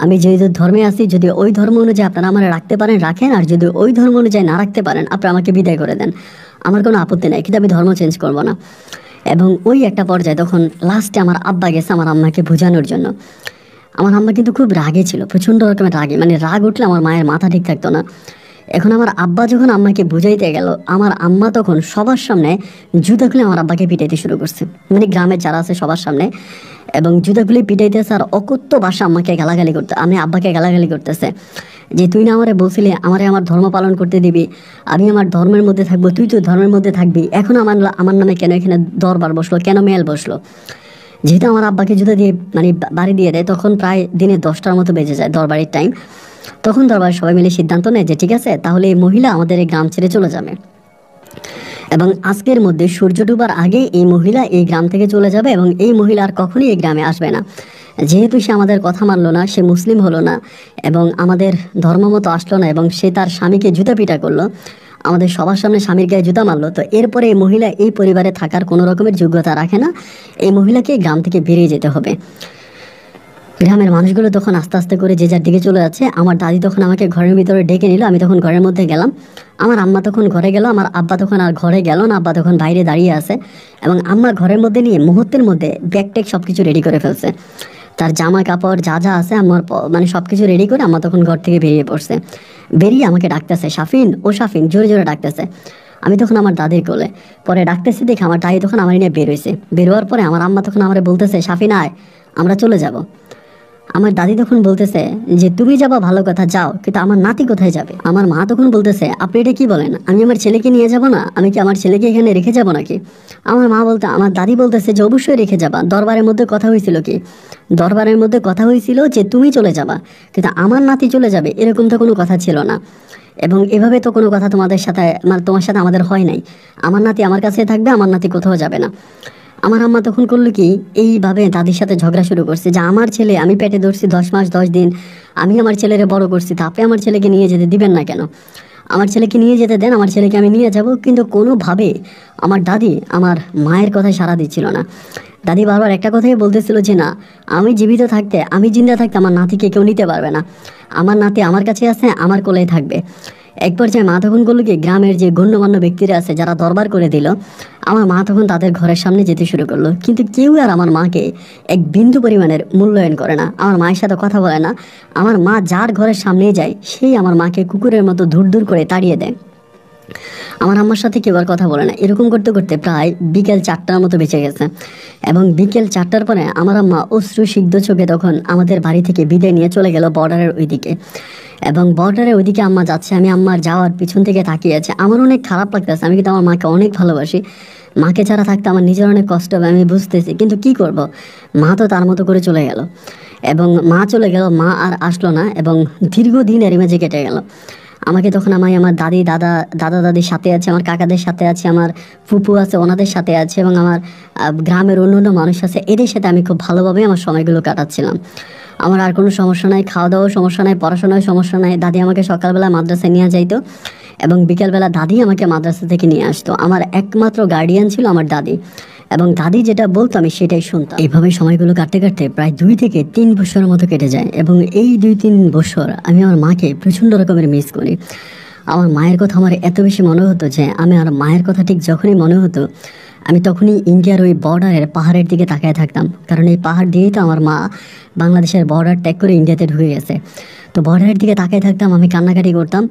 আমি যে ধর্মে আছি, যদি ওই ধর্ম অনুযায়ী আপনারা আমার রাখতে পারেন রাখেন, আর যদি ওই ধর্ম অনুযায়ী না রাখতে পারেন আপনারা আমাকে বিদায় করে দেন, আমার কোনো আপত্তি নাই, কিন্তু আমি ধর্ম চেঞ্জ করব না। এবং ওই একটা পর্যায়ে তখন লাস্টে আমার আব্বা গেছে আমার আম্মাকে বোঝানোর জন্য। আমার আম্মা কিন্তু খুব রাগে ছিল, প্রচণ্ড রকমের রাগে, মানে রাগ উঠলে আমার মায়ের মাথা ঠিক থাকতো না। এখন আমার আব্বা যখন আম্মাকে বুঝাইতে গেল, আমার আম্মা তখন সবার সামনে জুতা খুলে আমার আব্বাকে পিটাইতে শুরু করছে, মানে গ্রামের যারা আছে সবার সামনে, এবং জুতা খুলে পিটাইতেছে, আর অকথ্য ভাষা আব্বাকে গালাগালি করতেছে যে তুই না আমারে বলছিলি আমারে আমার ধর্ম পালন করতে দিবি, আমি আমার ধর্মের মধ্যে থাকবো, তুই তো ধর্মের মধ্যে থাকবি, এখন আমার নামে কেন এখানে দরবার বসলো, কেন মেল বসলো? যেহেতু আমার আব্বাকে জুতা দিয়ে মানে বাড়ি দিয়ে দেয়, তখন প্রায় দিনে 10টার মতো বেজে যায় দরবারের টাইম। তখন দরবার সবাই মিলে সিদ্ধান্ত নেয় যে ঠিক আছে, তাহলে এই মহিলা আমাদের এই গ্রাম ছেড়ে চলে যাবে, এবং আজকের মধ্যে সূর্য ডুবার আগে এই মহিলা এই গ্রাম থেকে চলে যাবে, এবং এই মহিলা আর কখনোই এই গ্রামে আসবে না। যেহেতু সে আমাদের কথা মানলো না, সে মুসলিম হলো না, এবং আমাদের ধর্ম মতো আসলো না, এবং সে তার স্বামীকে জুতা পিটা করলো, আমাদের সবার সামনে স্বামীর গায়ে জুতা মারলো, তো এরপরে এই মহিলা এই পরিবারে থাকার কোনো রকমের যোগ্যতা রাখে না, এই মহিলাকে গ্রাম থেকে বেরিয়ে যেতে হবে। গ্রামের মানুষগুলো তখন আস্তে আস্তে করে যে যার দিকে চলে যাচ্ছে। আমার দাদি তখন আমাকে ঘরের ভিতরে ডেকে নিল, আমি তখন ঘরের মধ্যে গেলাম। আমার আম্মা তখন ঘরে গেল, আমার আব্বা তখন আর ঘরে গেল না, আব্বা তখন বাইরে দাঁড়িয়ে আছে, এবং আম্মা ঘরের মধ্যে নিয়ে মুহূর্তের মধ্যে ব্যাগ ট্যাগ সব কিছু রেডি করে ফেলছে, তার জামা কাপড় যা যা আছে আমার মানে সব কিছু রেডি করে আম্মা তখন ঘর থেকে বেরিয়ে পড়ছে। বেরিয়ে আমাকে ডাকতেছে, সাফিন ও সাফিন, জোরে জোরে ডাকতেছে। আমি তখন আমার দাদির কোলে, পরে ডাকতেছি দেখে আমার দাদি তখন আমার নিয়ে বেরোইছে। বেরোয়ার পরে আমার আম্মা তখন আমার বলতেছে, সাফিন আয়, আমরা চলে যাব। আমার দাদি তখন বলতেছে যে তুমি যাবা ভালো কথা, যাও, কিন্তু আমার নাতি কোথায় যাবে? আমার মা তখন বলতেছে, আপনি এটা কি বলেন, আমি আমার ছেলেকে নিয়ে যাব না? আমি কি আমার ছেলেকে এখানে রেখে যাব নাকি? আমার দাদি বলতেছে যে অবশ্যই রেখে যাবা, দরবারের মধ্যে কথা হয়েছিল কি? দরবারের মধ্যে কথা হয়েছিল যে তুমি চলে যাবা, কিন্তু আমার নাতি চলে যাবে এরকম তো কোনো কথা ছিল না, এবং এভাবে তো কোনো কথা তোমার সাথে আমাদের হয় নাই। আমার নাতি আমার কাছে থাকবে, আমার নাতি কোথাও যাবে না। আমার আম্মা তখন করলো কি, এইভাবে দাদির সাথে ঝগড়া শুরু করছে যে আমার ছেলে আমি পেটে ধরছি 10 মাস 10 দিন, আমি আমার ছেলেরে বড় করছি, তা আপনি আমার ছেলেকে নিয়ে যেতে দিবেন না কেন? আমার ছেলেকে নিয়ে যেতে দেন, আমার ছেলেকে আমি নিয়ে যাব। কিন্তু কোনোভাবে আমার দাদি আমার মায়ের কথায় সাড়া দিচ্ছিল না। দাদি বারবার একটা কথাই বলতেছিল যে না, আমি জীবিত থাকতে, আমি জিন্দা থাকতে আমার নাতিকে কেউ নিতে পারবে না, আমার নাতি আমার কাছে আছে, আমার কোলেই থাকবে। এক পর্যায়ে মা তখন করলো কি, গ্রামের যে গণ্যমান্য ব্যক্তিরা আছে যারা দরবার করে দিল, আমার মা তখন তাদের ঘরের সামনে যেতে শুরু করলো। কিন্তু কেউ আর আমার মাকে এক বিন্দু পরিমাণের মূল্যায়ন করে না, আমার মায়ের সাথে কথা বলে না। আমার মা যার ঘরের সামনেই যায় সেই আমার মাকে কুকুরের মতো ধুর ধুর করে তাড়িয়ে দেয়। আমার আম্মার সাথে কেউ আর কথা বলে না। এরকম করতে করতে প্রায় বিকেল 4টার মতো বেঁচে গেছে, এবং বিকেল 4টার পরে আমার আম্মা অশ্রু সিদ্ধ চোখে তখন আমাদের বাড়ি থেকে বিদায় নিয়ে চলে গেল বর্ডারের ওইদিকে। এবং বর্ডারের ওইদিকে আম্মা যাচ্ছে, আমি আম্মার যাওয়ার পিছন থেকে তাকিয়ে আছে। আমার অনেক খারাপ লাগতেছে, আমি কিন্তু আমার মাকে অনেক ভালোবাসি, মাকে ছাড়া থাকতে আমার নিজের অনেক কষ্ট হবে, আমি বুঝতেছি। কিন্তু কি করব, মা তো তার মতো করে চলে গেল। এবং মা চলে গেল, মা আর আসলো না, এবং দীর্ঘদিন এর মাঝে কেটে গেল। আমাকে তখন আমার দাদি দাদির সাথে আছে, আমার কাকাদের সাথে আছে, আমার ফুপু আছে ওনাদের সাথে আছে, এবং আমার গ্রামের অন্য অন্য মানুষ আছে, এদের সাথে আমি খুব ভালোভাবে আমার সময়গুলো কাটাচ্ছিলাম। আমার আর কোনো সমস্যা নাই, খাওয়া দাওয়ার সমস্যা নাই, পড়াশোনার সমস্যা নাই। দাদি আমাকে সকালবেলা মাদ্রাসায় নিয়ে যাইতো, এবং বিকেলবেলা দাদি আমাকে মাদ্রাসা থেকে নিয়ে আসতো। আমার একমাত্র গার্ডিয়ান ছিল আমার দাদি, এবং দাদি যেটা বলতো আমি সেটাই শুনতাম। এইভাবে সময়গুলো কাটতে কাটতে প্রায় 2 থেকে 3 বছরের মতো কেটে যায়, এবং এই 2-3 বছর আমি আমার মাকে প্রচণ্ড রকমের মিস করি। আমার মায়ের কথা আমার এত বেশি মনে হতো যে আমি আর মায়ের কথা ঠিক যখনই মনে হতো, আমি তখনই ইন্ডিয়ার ওই বর্ডারের পাহাড়ের দিকে তাকিয়ে থাকতাম, কারণ এই পাহাড় দিয়েই তো আমার মা বাংলাদেশের বর্ডার ট্যাগ করে ইন্ডিয়াতে ঢুকে গেছে। তো বর্ডারের দিকে তাকিয়ে থাকতাম, আমি কান্নাকাটি করতাম।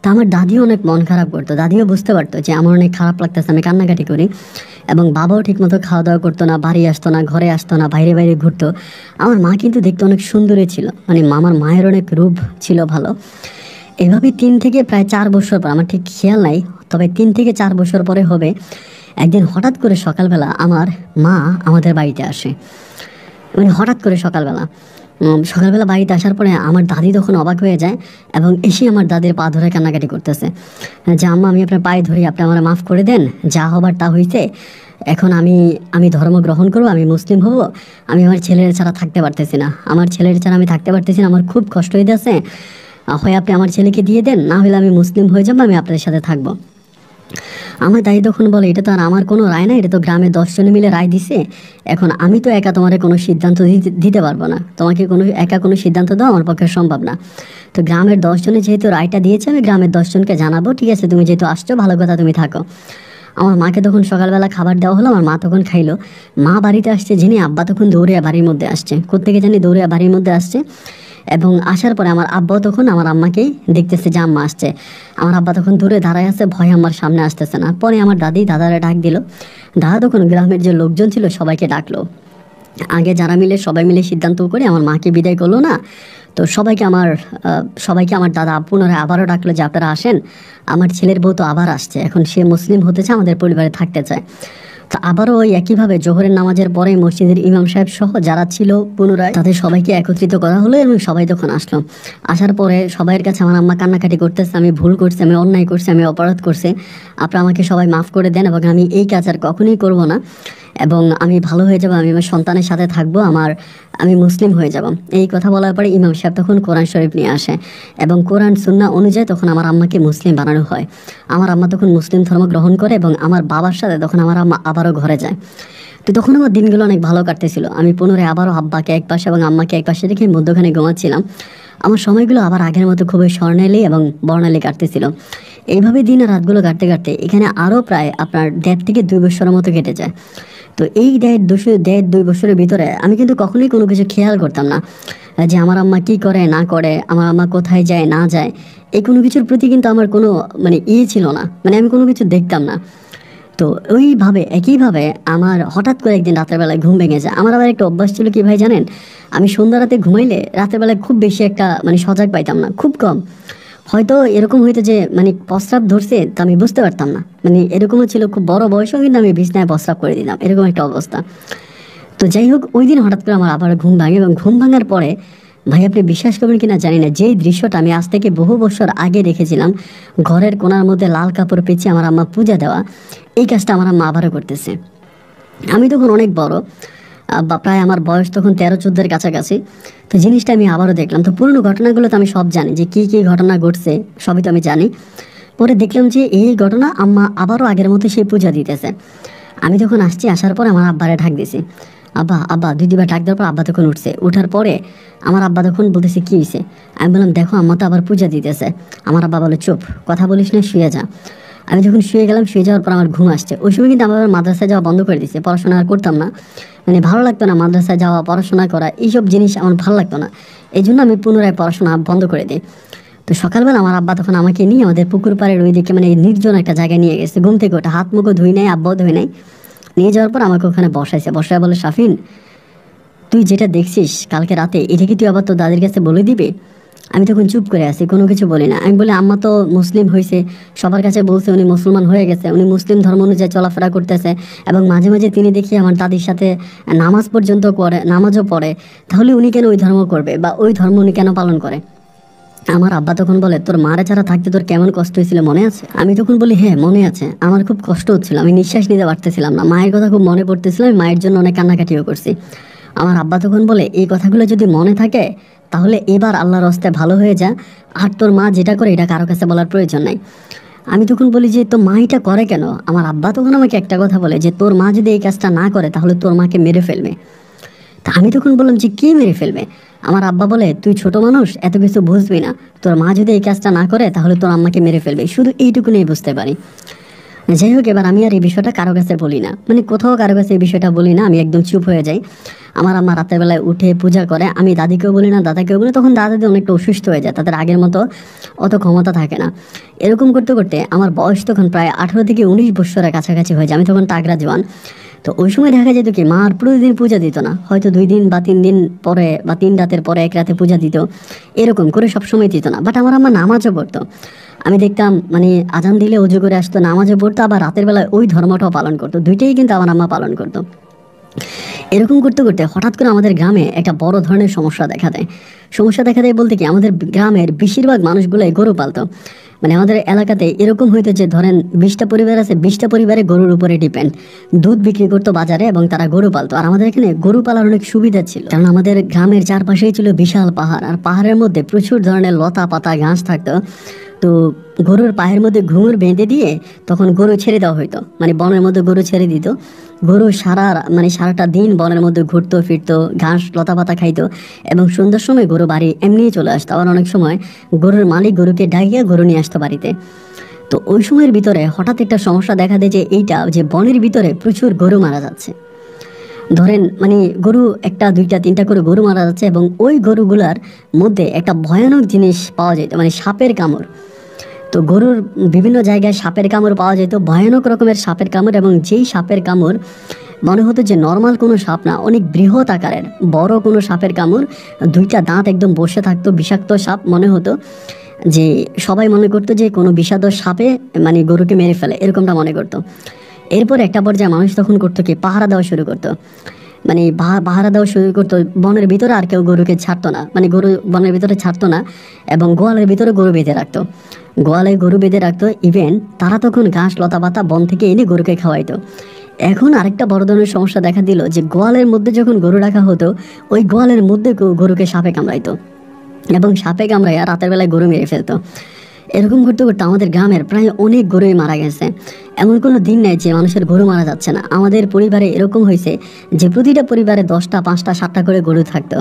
তা আমার দাদিও অনেক মন খারাপ করতো, দাদিও বুঝতে পারতো যে আমার অনেক খারাপ লাগতেছে, আমি কান্নাকাটি করি। এবং বাবাও ঠিকমতো খাওয়া দাওয়া করতো না, বাড়ি আসতো না, ঘরে আসতো না, বাইরে বাইরে ঘুরতো। আমার মা কিন্তু দেখতে অনেক সুন্দরী ছিল, মানে আমার মায়ের অনেক রূপ ছিল ভালো। এভাবে 3 থেকে প্রায় 4 বছর পর, আমার ঠিক খেয়াল নাই, তবে 3 থেকে 4 বছর পরে হবে, একদিন হঠাৎ করে সকালবেলা আমার মা আমাদের বাড়িতে আসে। মানে হঠাৎ করে সকালবেলা বাড়িতে আসার পরে আমার দাদি তখন অবাক হয়ে যায়, এবং এসে আমার দাদির পা ধরে কান্নাকাটি করতেছে যে আম্মা, আমি আপনার পায়ে ধরি, আপনি আমার মাফ করে দেন, যা হবার তা হইছে, এখন আমি ধর্ম গ্রহণ করবো, আমি মুসলিম হব, আমি আমার ছেলের ছাড়া থাকতে পারতেছি না, আমার ছেলের ছাড়া আমি থাকতে পারতেছি না, আমার খুব কষ্ট হইতেছে, হয় আপনি আমার ছেলেকে দিয়ে দেন, না হলে আমি মুসলিম হয়ে যাবো, আমি আপনাদের সাথে থাকবো। আমার দাদি তখন বলে, এটা তো আর আমার কোনো রায় না, এটা তো গ্রামে 10 জনে মিলে রায় দিছে, এখন আমি তো একা তোমার কোনো সিদ্ধান্ত দিতে পারবো না, তোমাকে একা কোনো সিদ্ধান্ত দেওয়া আমার পক্ষে সম্ভব না। তো গ্রামের 10 জনে যেহেতু রায়টা দিয়েছে, আমি গ্রামের 10 জনকে জানাবো, ঠিক আছে তুমি যেহেতু আসছো, ভালো কথা, তুমি থাকো। আমার মাকে তখন সকালবেলা খাবার দেওয়া হলো, আমার মা তখন খাইলো। মা বাড়িতে আসছে জেনে আব্বা তখন দৌড়ে বাড়ির মধ্যে আসছে, কোত্থেকে জানি দৌড়ে বাড়ির মধ্যে আসছে। এবং আসার পরে আমার আব্বাও তখন আমার আম্মাকেই দেখতেছে যে আম্মা আসছে। আমার আব্বা তখন দূরে দাঁড়ায় আছে, ভয় আমার সামনে আসতেছে না। পরে আমার দাদারে ডাক দিল। দাদা তখন গ্রামের যে লোকজন ছিল সবাইকে ডাকলো। আগে যারা সবাই মিলে সিদ্ধান্ত করে আমার মাকে বিদায় করলো না, তো সবাইকে আমার দাদা পুনরায় আবারও ডাকলো যে আপনারা আসেন, আমার ছেলের বউ তো আবার আসছে, এখন সে মুসলিম হতে চায়, আমাদের পরিবারে থাকতে চায়। তো আবারও ওই একইভাবে জোহরের নামাজের পরে মসজিদের ইমাম সাহেব সহ যারা ছিল পুনরায় তাদের সবাইকে একত্রিত করা হলো, এবং সবাই তখন আসলো। আসার পরে সবাইয়ের কাছে আমার আম্মা কান্নাকাটি করতেছে, আমি ভুল করছি, আমি অন্যায় করছি, আমি অপরাধ করছি, আপনারা আমাকে সবাই মাফ করে দেন, এবং আমি এই কাজ আর কখনোই করবো না, এবং আমি ভালো হয়ে যাবো, আমি আমার সন্তানের সাথে থাকবো, আমি মুসলিম হয়ে যাব। এই কথা বলার পরে ইমাম সাহেব তখন কোরআন শরীফ নিয়ে আসে, এবং কোরআন সুন্নাহ অনুযায়ী তখন আমার আম্মাকে মুসলিম বানানো হয়। আমার আম্মা তখন মুসলিম ধর্ম গ্রহণ করে, এবং আমার বাবার সাথে তখন আমার আম্মা আবারও ঘরে যায়। তো তখন আমার দিনগুলো অনেক ভালো কাটতেছিল। আমি পুনরায় আবারও আব্বাকে এক পাশে এবং আম্মাকে এক পাশে রেখে মধ্যখানে ঘুমাচ্ছিলাম। আমার সময়গুলো আবার আগের মতো খুবই স্বর্ণালী এবং বর্ণালী কাটতেছিল। এইভাবে দিন আর রাতগুলো কাটতে কাটতে এখানে আরও প্রায় আপনার 1.5 থেকে 2 বছরের মতো কেটে যায়। তো এই 1.5-2 বছরের ভিতরে আমি কিন্তু কখনোই কোনো কিছু খেয়াল করতাম না যে আমার আম্মা কী করে না করে, আমার আম্মা কোথায় যায় না যায়, এই কোনো কিছুর প্রতি কিন্তু আমার কোনো ছিল না, আমি কোনো কিছু দেখতাম না। তো একইভাবে আমার হঠাৎ করে একদিন রাতের বেলায় ঘুম ভেঙে যায়। আমার আবার একটা অভ্যাস ছিল কি ভাই জানেন, আমি সন্ধ্যা রাতে ঘুমাইলে রাতের বেলায় খুব বেশি একটা সজাগ পাইতাম না, খুব কম। হয়তো এরকম হইতো যে প্রস্রাব ধরছে তো আমি বুঝতে পারতাম না, এরকমও ছিল, খুব বড় বয়সেও কিন্তু আমি বিছনায় প্রস্রাব করে দিতাম, এরকম একটা অবস্থা। তো যাই হোক, ওই দিন হঠাৎ করে আমার আবার ঘুম ভাঙে, এবং ঘুম ভাঙার পরে ভাই আপনি বিশ্বাস করবেন কিনা জানি না, যেই দৃশ্যটা আমি আজ থেকে বহু বছর আগে দেখেছিলাম, ঘরের কোণার মধ্যে লাল কাপড় পেঁচিয়ে আমার আম্মা পূজা দেওয়া, এই কাজটা আমার আম্মা আবারও করতেছে। আমি তখন অনেক বড়, বা প্রায় আমার বয়স তখন 13-14-এর কাছাকাছি। তো জিনিসটা আমি আবারও দেখলাম। তো পুরনো ঘটনাগুলো তো আমি সব জানি, যে কী কী ঘটনা ঘটছে সবই তো আমি জানি। পরে দেখলাম যে এই ঘটনা আম্মা আবারও আগের মতো সেই পূজা দিতেছে। আমি যখন আসছি, আসার পর আমার আব্বারে ডাক দিছি, আব্বা আব্বা, দুই দুবার ডাক দেওয়ার পর আব্বা তখন উঠছে। ওঠার পরে আমার আব্বা তখন বলতেছে কী হয়েছে। আমি বললাম দেখো আম্মা তো আবার পূজা দিতেছে। আমার আব্বা বলে চুপ, কথা বলিস না, শুয়ে যা। আমি যখন শুয়ে গেলাম, শুয়ে যাওয়ার পর আমার ঘুম আসছে। ওই সময় কিন্তু আমার মাদ্রাসায় যাওয়া বন্ধ করে দিয়েছে, পড়াশোনা আর করতাম না। মানে ভালো লাগতো না মাদ্রাসায় যাওয়া, পড়াশোনা করা, এইসব জিনিস আমার ভালো লাগতো না। এই জন্য আমি পুনরায় পড়াশোনা বন্ধ করে দিই। তো সকালবেলা আমার আব্বা তখন আমাকে নিয়ে আমাদের পুকুর পাড়ের ওই দিকে, মানে নির্জন একটা জায়গায় নিয়ে গেছে। ঘুম থেকে ওটা হাত মুখও ধুই নাই, আব্বাও ধুই নাই। নিয়ে যাওয়ার পর আমাকে ওখানে বসাইছে, বসায় বলে শাফিন, তুই যেটা দেখছিস কালকে রাতে, এটা কি তুই আবার তোর দাদির কাছে বলে দিবি? আমি তখন চুপ করে আছি, কোনো কিছু বলি না। আমি বলি আম্মা তো মুসলিম হয়েছে, সবার কাছে বলছে উনি মুসলমান হয়ে গেছে, উনি মুসলিম ধর্ম অনুযায়ী চলাফেরা করতেছে, এবং মাঝে মাঝে তিনি দেখি আমার দাদির সাথে নামাজ পর্যন্ত করে, নামাজও পড়ে। তাহলে উনি কেন ওই ধর্ম করবে, বা ওই ধর্ম উনি কেন পালন করে? আমার আব্বা তখন বলে তোর মারে ছাড়া থাকতে তোর কেমন কষ্ট হয়েছিল মনে আছে? আমি তখন বলি হ্যাঁ মনে আছে, আমার খুব কষ্ট হচ্ছিল, আমি নিঃশ্বাস নিতে পারতেছিলাম না, মায়ের কথা খুব মনে পড়তেছিল, আমি মায়ের জন্য অনেক কান্নাকাটিও করছি। আমার আব্বা তখন বলে এই কথাগুলো যদি মনে থাকে তাহলে এবার আল্লাহর হস্তে ভালো হয়ে যা, আর তোর মা যেটা করে এটা কারো কাছে বলার প্রয়োজন নাই। আমি তখন বলি যে তো মা এটা করে কেন? আমার আব্বা তখন আমাকে একটা কথা বলে যে তোর মা যদি এই কাজটা না করে তাহলে তোর মাকে মেরে ফেলবে। তা আমি তখন বললাম যে কে মেরে ফেলবে? আমার আব্বা বলে তুই ছোট মানুষ, এত কিছু বুঝবি না, তোর মা যদি এই কাজটা না করে তাহলে তোর আম্মাকে মেরে ফেলবে, শুধু এইটুকুনি বুঝতে পারি। যাই হোক, এবার আমি আর এই বিষয়টা কারো কাছে বলি না, মানে কোথাও কারো কাছে এই বিষয়টা বলি না, আমি একদম চুপ হয়ে যাই। আমার আম্মা রাতের বেলায় উঠে পূজা করে, আমি দাদিকেও বলি না, দাদাকেও বলি। তখন দাদাদি অনেকটা অসুস্থ হয়ে যায়, তাদের আগের মতো অত ক্ষমতা থাকে না। এরকম করতে করতে আমার বয়স তখন প্রায় 18 থেকে 19 বছরের কাছাকাছি হয়ে যায়। আমি তখন তাগড়া জওয়ান। তো ওই সময় দেখা যেত কি মা আর প্রতিদিন পূজা দিত না, হয়তো 2 দিন বা 3 দিন পরে বা 3 রাতের পরে 1 রাতে পূজা দিত, এরকম করে সবসময় দিত না। বাট আমার আম্মা নামাজও পড়তো। আমি দেখতাম মানে আজান দিলে অজু করে আসতো, নামাজও পড়তো, আবার রাতের বেলায় ওই ধর্মটাও পালন করতো, দুইটাই কিন্তু আমার আম্মা পালন করতো। এরকম করতে করতে হঠাৎ করে আমাদের গ্রামে একটা বড় ধরনের সমস্যা দেখা দেয়। সমস্যা দেখা দেয় বলতে কি, আমাদের গ্রামের বেশিরভাগ মানুষগুলোই গরু পালতো। মানে আমাদের এলাকাতে এরকম হইতো যে ধরেন 20টা পরিবার আছে, 20টা পরিবারে গরুর উপরে ডিপেন্ড। দুধ বিক্রি করতো বাজারে এবং তারা গরু পালতো। আর আমাদের এখানে গরু পালার অনেক সুবিধা ছিল, কারণ আমাদের গ্রামের চারপাশেই ছিল বিশাল পাহাড়, আর পাহাড়ের মধ্যে প্রচুর ধরনের লতা পাতা ঘাস থাকতো। তো গরুর পায়ের মধ্যে ঘুঙুর বেঁধে দিয়ে তখন গরু ছেড়ে দেওয়া হইতো, মানে বনের মধ্যে গরু ছেড়ে দিত। গরু সারাটা দিন বনের মধ্যে ঘুরতো ফিরতো, ঘাস লতা পাতা খাইতো, এবং সন্ধ্যার সময় গরু বাড়ি এমনিই চলে আসতো। আবার অনেক সময় গরুর মালিক গরুকে ডাকিয়ে গরু নিয়ে আসতো বাড়িতে। তো ওই সময়ের ভিতরে হঠাৎ একটা সমস্যা দেখা দেয়, যে এইটা যে বনের ভিতরে প্রচুর গরু মারা যাচ্ছে। ধরেন মানে গরু 1, 2, 3টা করে গরু মারা যাচ্ছে, এবং ওই গরুগুলার মধ্যে একটা ভয়ানক জিনিস পাওয়া যেত, মানে সাপের কামড়। তো গরুর বিভিন্ন জায়গায় সাপের কামড় পাওয়া যেত, ভয়ানক রকমের সাপের কামড়, এবং যেই সাপের কামড় মনে হতো যে নর্মাল কোনো সাপ না, অনেক বৃহৎ আকারের বড় কোনো সাপের কামড়, 2টা দাঁত একদম বসে থাকতো, বিষাক্ত সাপ মনে হতো। যে সবাই মনে করতো যে কোনো বিষাক্ত সাপে মানে গরুকে মেরে ফেলে, এরকমটা মনে করতো। এরপর একটা পর্যায়ে মানুষ তখন করতো কি, পাহারা দেওয়া শুরু করতো। মানে পাহারা দেওয়া শুরু করতো বনের ভিতরে, আর কেউ গরুকে ছাড়তো না, মানে গরু বনের ভিতরে ছাড়তো না, এবং গোয়ালের ভিতরে গরু বেঁধে রাখতো। গোয়ালে গরু বেঁধে রাখতো, ইভেন তারা তখন ঘাস লতা পাতা বন থেকে এনে গরুকে খাওয়াইতো। এখন আরেকটা বড় ধরনের সমস্যা দেখা দিল, যে গোয়ালের মধ্যে যখন গরু রাখা হতো, ওই গোয়ালের মধ্যে গরুকে সাপে কামড়াইতো, এবং সাপে কামড়াইয়া রাতের বেলায় গরু মেরে ফেলতো। এরকম করতে করতে আমাদের গ্রামের প্রায় অনেক গরুই মারা গেছে। এমন কোনো দিন নেই যে মানুষের গরু মারা যাচ্ছে না। আমাদের পরিবারে এরকম হয়েছে যে প্রতিটা পরিবারে 10টা 5টা 7টা করে গরু থাকতো।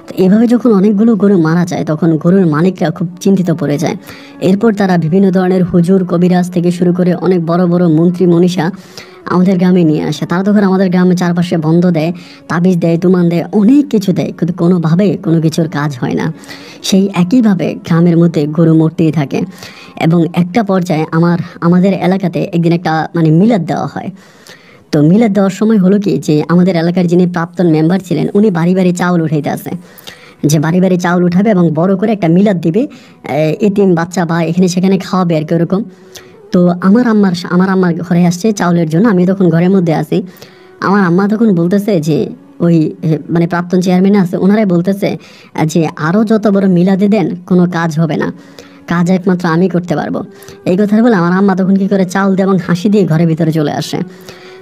তো এভাবে যখন অনেকগুলো গরু মারা যায় তখন গরুর মালিকরা খুব চিন্তিত পড়ে যায়। এরপর তারা বিভিন্ন ধরনের হুজুর কবিরাজ থেকে শুরু করে অনেক বড় বড় মন্ত্রী মনীষা আমাদের গ্রামে নিয়ে আসে। তারা তখন আমাদের গ্রামে চারপাশে বন্ধ দেয়, তাবিজ দেয়, তুমান দেয়, অনেক কিছু দেয়, কিন্তু কোনোভাবে কোনো কিছুর কাজ হয় না। সেই একইভাবে গ্রামের মধ্যে গরু মরতেই থাকে। এবং একটা পর্যায়ে আমাদের এলাকাতে একদিন একটা মানে মিলাদ দেওয়া হয়। তো মিলাদ দেওয়ার সময় হলো কি, যে আমাদের এলাকার যিনি প্রাক্তন মেম্বার ছিলেন উনি বাড়ি বাড়ি চাউল উঠাইতে আসে, যে বাড়ি বাড়ি চাউল উঠাবে এবং বড় করে একটা মিলাদ দিবে, এতিম বাচ্চা বা এখানে সেখানে খাওয়াবে আর কি ওরকম। তো আমার আম্মার ঘরে আসছে চাউলের জন্য, আমি তখন ঘরের মধ্যে আছি। আমার আম্মা তখন বলতেছে যে ওই মানে প্রাক্তন চেয়ারম্যান আছে, ওনারাই বলতেছে যে আরও যত বড় মিলাদে দেন কোনো কাজ হবে না, কাজ একমাত্র আমি করতে পারবো। এই কথা বলে আমার আম্মা তখন কি করে চাউল দিয়ে এবং হাসি দিয়ে ঘরের ভিতরে চলে আসে।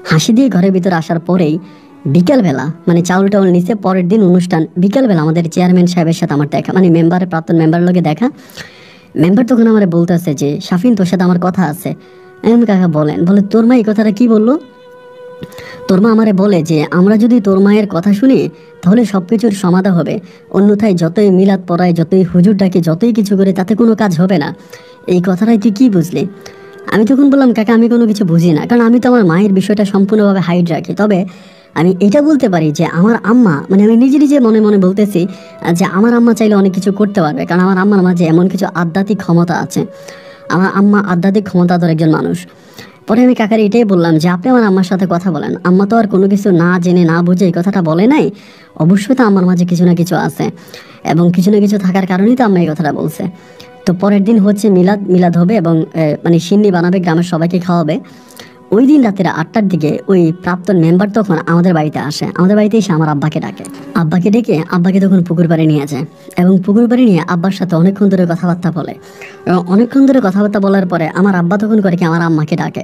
হাসি দিয়ে ঘরের ভিতরে আসার পরেই বিকেলবেলা মানে চাউল টাউল নিচে পরের দিন অনুষ্ঠান, বিকেলবেলা আমাদের চেয়ারম্যান সাহেবের সাথে আমার দেখা, মানে মেম্বারের প্রাক্তন মেম্বারের লগে দেখা। মেম্বার তখন আমার বলতেছে যে শাফিন তোর সাথে আমার কথা আছে। আমি কাকা বলেন, বলে তোর মা এই কথাটা কি বললো? তোর মা আমারে বলে যে আমরা যদি তোর মায়ের কথা শুনি তাহলে সব কিছুর সমাধা হবে, অন্যথায় যতই মিলাদ পড়ায়, যতই হুজুর ডাকে, যতই কিছু করে তাতে কোনো কাজ হবে না। এই কথাটাই তুই কি বুঝলি? আমি তখন বললাম কাকা আমি কোনো কিছু বুঝি না, কারণ আমি তো আমার মায়ের বিষয়টা সম্পূর্ণভাবে হাইড রাখি। তবে আমি এটা বলতে পারি যে আমার আম্মা, মানে আমি নিজে নিজে মনে মনে বলতেছি যে আমার আম্মা চাইলে অনেক কিছু করতে পারবে, কারণ আমার আম্মার মাঝে এমন কিছু আধ্যাত্মিক ক্ষমতা আছে। আমার আম্মা আধ্যাত্মিক ক্ষমতাধর একজন মানুষ। পরে আমি কাকার এটাই বললাম যে আপনি আমার আম্মার সাথে কথা বলেন, আম্মা তো আর কোনো কিছু না জেনে না বুঝে এই কথাটা বলে নাই, অবশ্যই তো আমার মাঝে কিছু না কিছু আছে এবং কিছু না কিছু থাকার কারণেই তো আম্মা এই কথাটা বলছে। তো পরের দিন হচ্ছে মিলাদ হবে এবং মানে সিন্নি বানাবে, গ্রামের সবাইকে খাওয়াবে। ওই দিন রাতের 8টার দিকে ওই প্রাক্তন মেম্বার তখন আমাদের বাড়িতে আসে। আমাদের বাড়িতে এসে আমার আব্বাকে ডাকে, আব্বাকে ডেকে আব্বাকে তখন পুকুর পাড়ে নিয়ে যায় এবং পুকুর পাড়ে নিয়ে আব্বার সাথে অনেকক্ষণ ধরে কথাবার্তা বলে। এবং অনেকক্ষণ ধরে কথাবার্তা বলার পরে আমার আব্বা তখন করে কি আমার আম্মাকে ডাকে।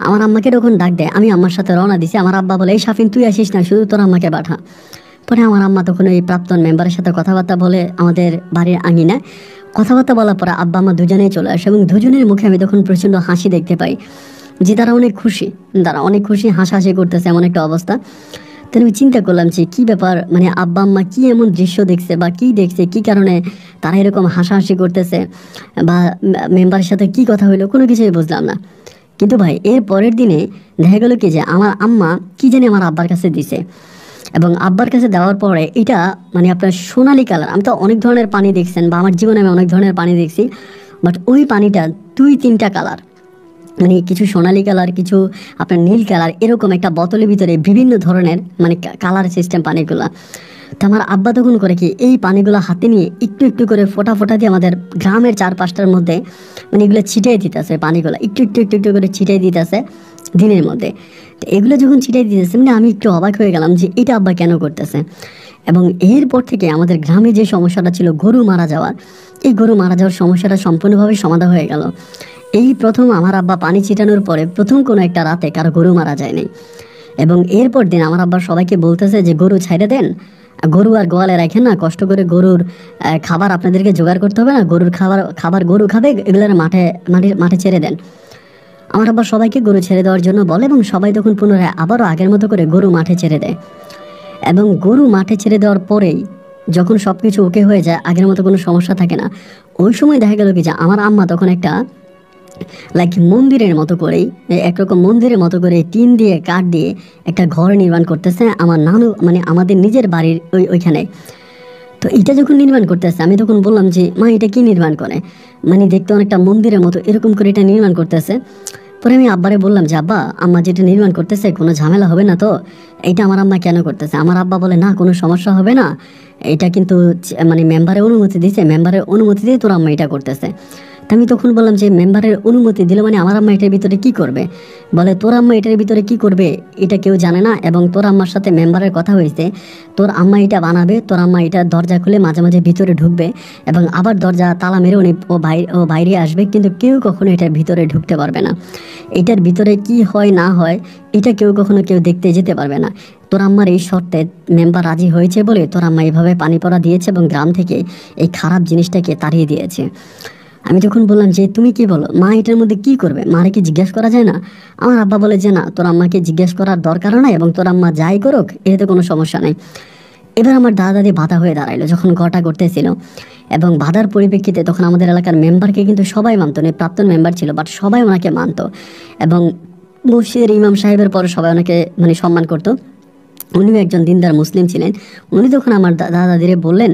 আমার আম্মাকে যখন ডাক দেয় আমি আম্মার সাথে রওনা দিছি। আমার আব্বা বলে এই শাফিন তুই আসিস না, শুধু তোর আম্মাকে পাঠা। পরে আমার আম্মা তখন ওই প্রাক্তন মেম্বারের সাথে কথাবার্তা বলে আমাদের বাড়ির আঙিনায়। কথাবার্তা বলার পরে আব্বা আম্মা দুজনেই চলে আসে এবং দুজনের মুখে আমি তখন প্রচণ্ড হাসি দেখতে পাই যে তারা অনেক খুশি, হাসাহাসি করতেছে এমন একটা অবস্থা। তো আমি চিন্তা করলাম যে কী ব্যাপার, মানে আব্বা আম্মা কী এমন দৃশ্য দেখছে বা কী দেখছে, কী কারণে তারা এরকম হাসাহাসি করতেছে বা মেম্বারের সাথে কী কথা হইলো, কোনো কিছুই বুঝলাম না। কিন্তু ভাই এর পরের দিনে দেখা গেল কি যে আমার আম্মা কী জানি আমার আব্বার কাছে দিছে এবং আব্বার কাছে দেওয়ার পরে এটা মানে আপনার সোনালি কালার। আমি তো অনেক ধরনের পানি দেখছেন বা আমার জীবনে আমি অনেক ধরনের পানি দেখছি, বাট ওই পানিটা 2-3টা কালার, মানে কিছু সোনালি কালার, কিছু আপনার নীল কালার, এরকম একটা বোতলের ভিতরে বিভিন্ন ধরনের মানে কালার সিস্টেম পানিগুলা। তো আমার আব্বা তখন করে কি এই পানিগুলো হাতে নিয়ে একটু একটু করে ফোঁটা ফোঁটা দিয়ে আমাদের গ্রামের 4-5টার মধ্যে মানে এগুলো ছিটাই দিতেছে, পানিগুলো একটু একটু একটু একটু করে ছিটাই দিতেছে দিনের মধ্যে। তো এগুলো যখন ছিটাই দিতেছে মানে আমি একটু অবাক হয়ে গেলাম যে এটা আব্বা কেন করতেছে। এবং এরপর থেকে আমাদের গ্রামে যে সমস্যাটা ছিল গরু মারা যাওয়ার, এই গরু মারা যাওয়ার সমস্যাটা সম্পূর্ণভাবে সমাধান হয়ে গেল। এই প্রথম আমার আব্বা পানি ছিটানোর পরে প্রথম কোনো একটা রাতে কারো গরু মারা যায়নি। এবং এরপর দিন আমার আব্বা সবাইকে বলতেছে যে গরু ছাইড়ে দেন, গরু আর গোয়ালে রাখেন না, কষ্ট করে গরুর খাবার আপনাদেরকে জোগাড় করতে হবে না, গরুর খাবার গরু খাবে, এগুলোর মাঠে ছেড়ে দেন। আমার আব্বা সবাইকে গরু ছেড়ে দেওয়ার জন্য বলে এবং সবাই তখন পুনরায় আবারও আগের মতো করে গরু মাঠে ছেড়ে দেয়। এবং গরু মাঠে ছেড়ে দেওয়ার পরেই যখন সব কিছু ওকে হয়ে যায়, আগের মতো কোনো সমস্যা থাকে না, ওই সময় দেখা গেল কি যে আমার আম্মা তখন একটা মন্দিরের মতো করেই, একরকম মন্দিরের মতো করে টিন দিয়ে কাঠ দিয়ে একটা ঘর নির্মাণ করতেছে আমার নানু, মানে আমাদের নিজের বাড়ির ওইখানে। তো এটা যখন নির্মাণ করতেছে আমি তখন বললাম যে মা এটা কি নির্মাণ করে, মানে দেখতে অনেকটা মন্দিরের মতো, এরকম করে এটা নির্মাণ করতেছে। পরে আমি আব্বারে বললাম যে আব্বা আম্মা যেটা নির্মাণ করতেছে কোনো ঝামেলা হবে না তো, এটা আমার আম্মা কেন করতেছে? আমার আব্বা বলে না কোনো সমস্যা হবে না, এটা কিন্তু মানে মেম্বারের অনুমতি দিয়েছে, মেম্বারের অনুমতি দিয়ে তোর আম্মা এটা করতেছে। তা আমি তখন বললাম যে মেম্বারের অনুমতি দিল মানে আমার আম্মা এটার ভিতরে কি করবে? বলে তোর আম্মা এটার ভিতরে কি করবে এটা কেউ জানে না, এবং তোর আম্মার সাথে মেম্বারের কথা হয়েছে, তোর আম্মা এটা বানাবে, তোর আম্মা এটা দরজা খুলে মাঝে মাঝে ভিতরে ঢুকবে এবং আবার দরজা তালা মেরে ও বাইরে আসবে, কিন্তু কেউ কখনো এটার ভিতরে ঢুকতে পারবে না। এটার ভিতরে কি হয় না হয় এটা কখনো কেউ দেখতে যেতে পারবে না। তোর আম্মার এই শর্তে মেম্বার রাজি হয়েছে বলে তোর আম্মা এইভাবে পানি পড়া দিয়েছে এবং গ্রাম থেকে এই খারাপ জিনিসটাকে তাড়িয়ে দিয়েছে। আমি তখন বললাম যে তুমি কি বলো, মা এটার মধ্যে কি করবে, মারে কি জিজ্ঞেস করা যায় না? আমার আব্বা বলে যে না, তোর আম্মাকে জিজ্ঞেস করার দরকারও নাই এবং তোর আম্মা যাই করুক এতে কোনো সমস্যা নেই। এবার আমার দাদা দাদি বাধা হয়ে দাঁড়াইলো যখন ঘটা করতেছিল, এবং বাধার পরিপ্রেক্ষিতে তখন আমাদের এলাকার মেম্বারকে কিন্তু সবাই মানতো না, প্রাক্তন মেম্বার ছিল বাট সবাই ওনাকে মানতো এবং মসজিদের ইমাম সাহেবের পরে সবাই ওনাকে মানে সম্মান করতো। উনিও একজন দিনদার মুসলিম ছিলেন। উনি তখন আমার দাদা দাদিরে বললেন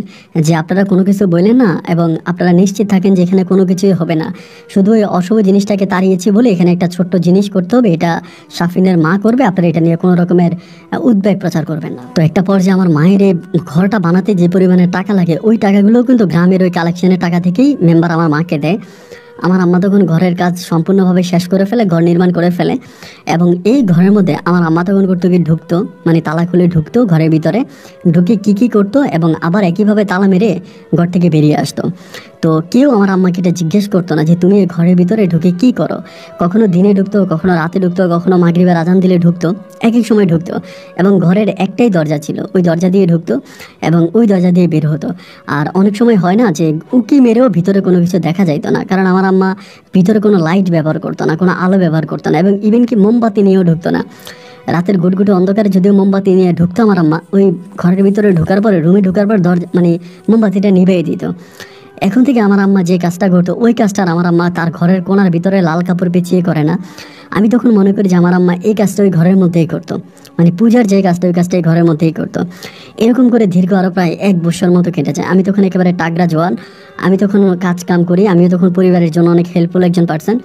যে আপনারা কোনো কিছু বললেন না এবং আপনারা নিশ্চিত থাকেন যে এখানে কোনো কিছুই হবে না, শুধু ওই অশুভ জিনিসটাকে তাড়িয়েছি বলে এখানে একটা ছোট্ট জিনিস করতে হবে, এটা শাফিনের মা করবে, আপনারা এটা নিয়ে কোনো রকমের উদ্বেগ প্রচার করবেন না। তো একটা পর্যায়ে আমার মায়ের ঘরটা বানাতে যে পরিমাণে টাকা লাগে ওই টাকাগুলোও কিন্তু গ্রামের ওই কালেকশনের টাকা থেকেই মেম্বার আমার মাকে দেয়। আমার আম্মা তখন ঘরের কাজ সম্পূর্ণভাবে শেষ করে ফেলে, ঘর নির্মাণ করে ফেলে, এবং এই ঘরের মধ্যে আমার আম্মা তখন করতো কি ঢুকতো, মানে তালা খুলে ঢুকতো ঘরের ভিতরে, ঢুকে কী কী করতো এবং আবার একইভাবে তালা মেরে ঘর থেকে বেরিয়ে আসতো। তো কেউ আমার আম্মাকে এটা জিজ্ঞেস করতো না যে তুমি এই ঘরের ভিতরে ঢুকে কি করো। কখনো দিনে ঢুকতো, কখনো রাতে ঢুকতো, কখনো মাগরিবের আজান দিলে ঢুকতো, এক এক সময় ঢুকতো। এবং ঘরের একটাই দরজা ছিল, ওই দরজা দিয়ে ঢুকতো এবং ওই দরজা দিয়ে বের হতো। আর অনেক সময় হয় না যে উকি মেরেও ভিতরে কোনো কিছু দেখা যাইতো না, কারণ আমার আম্মা ভিতরে কোনো লাইট ব্যবহার করতো না, কোনো আলো ব্যবহার করতো না, এবং ইভেন কি মোমবাতি নিয়েও ঢুকতো না। রাতের গুটগুটে অন্ধকারে যদিও মোমবাতি নিয়ে ঢুকতো আমার আম্মা, ওই ঘরের ভিতরে ঢোকার পরে, রুমে ঢোকার পর দরজা মানে মোমবাতিটা নিভিয়ে দিত। এখন থেকে আমার আম্মা যে কাজটা করতো ওই কাজটা আমার আম্মা তার ঘরের কোণার ভিতরে লাল কাপড় পেঁচিয়ে করে না। আমি তখন মনে করি যে আমার আম্মা এই কাজটা ওই ঘরের মধ্যেই করতো, মানে পূজার যে কাজটা ওই কাজটা এই ঘরের মধ্যেই করতো। এরকম করে দীর্ঘ আরও প্রায় 1 বছর মতো কেটে যায়। আমি তখন একেবারে টাগরা জোয়ান, আমি তখন কাজ কাম করি, আমিও তখন পরিবারের জন্য অনেক হেল্পফুল একজন পার্সন।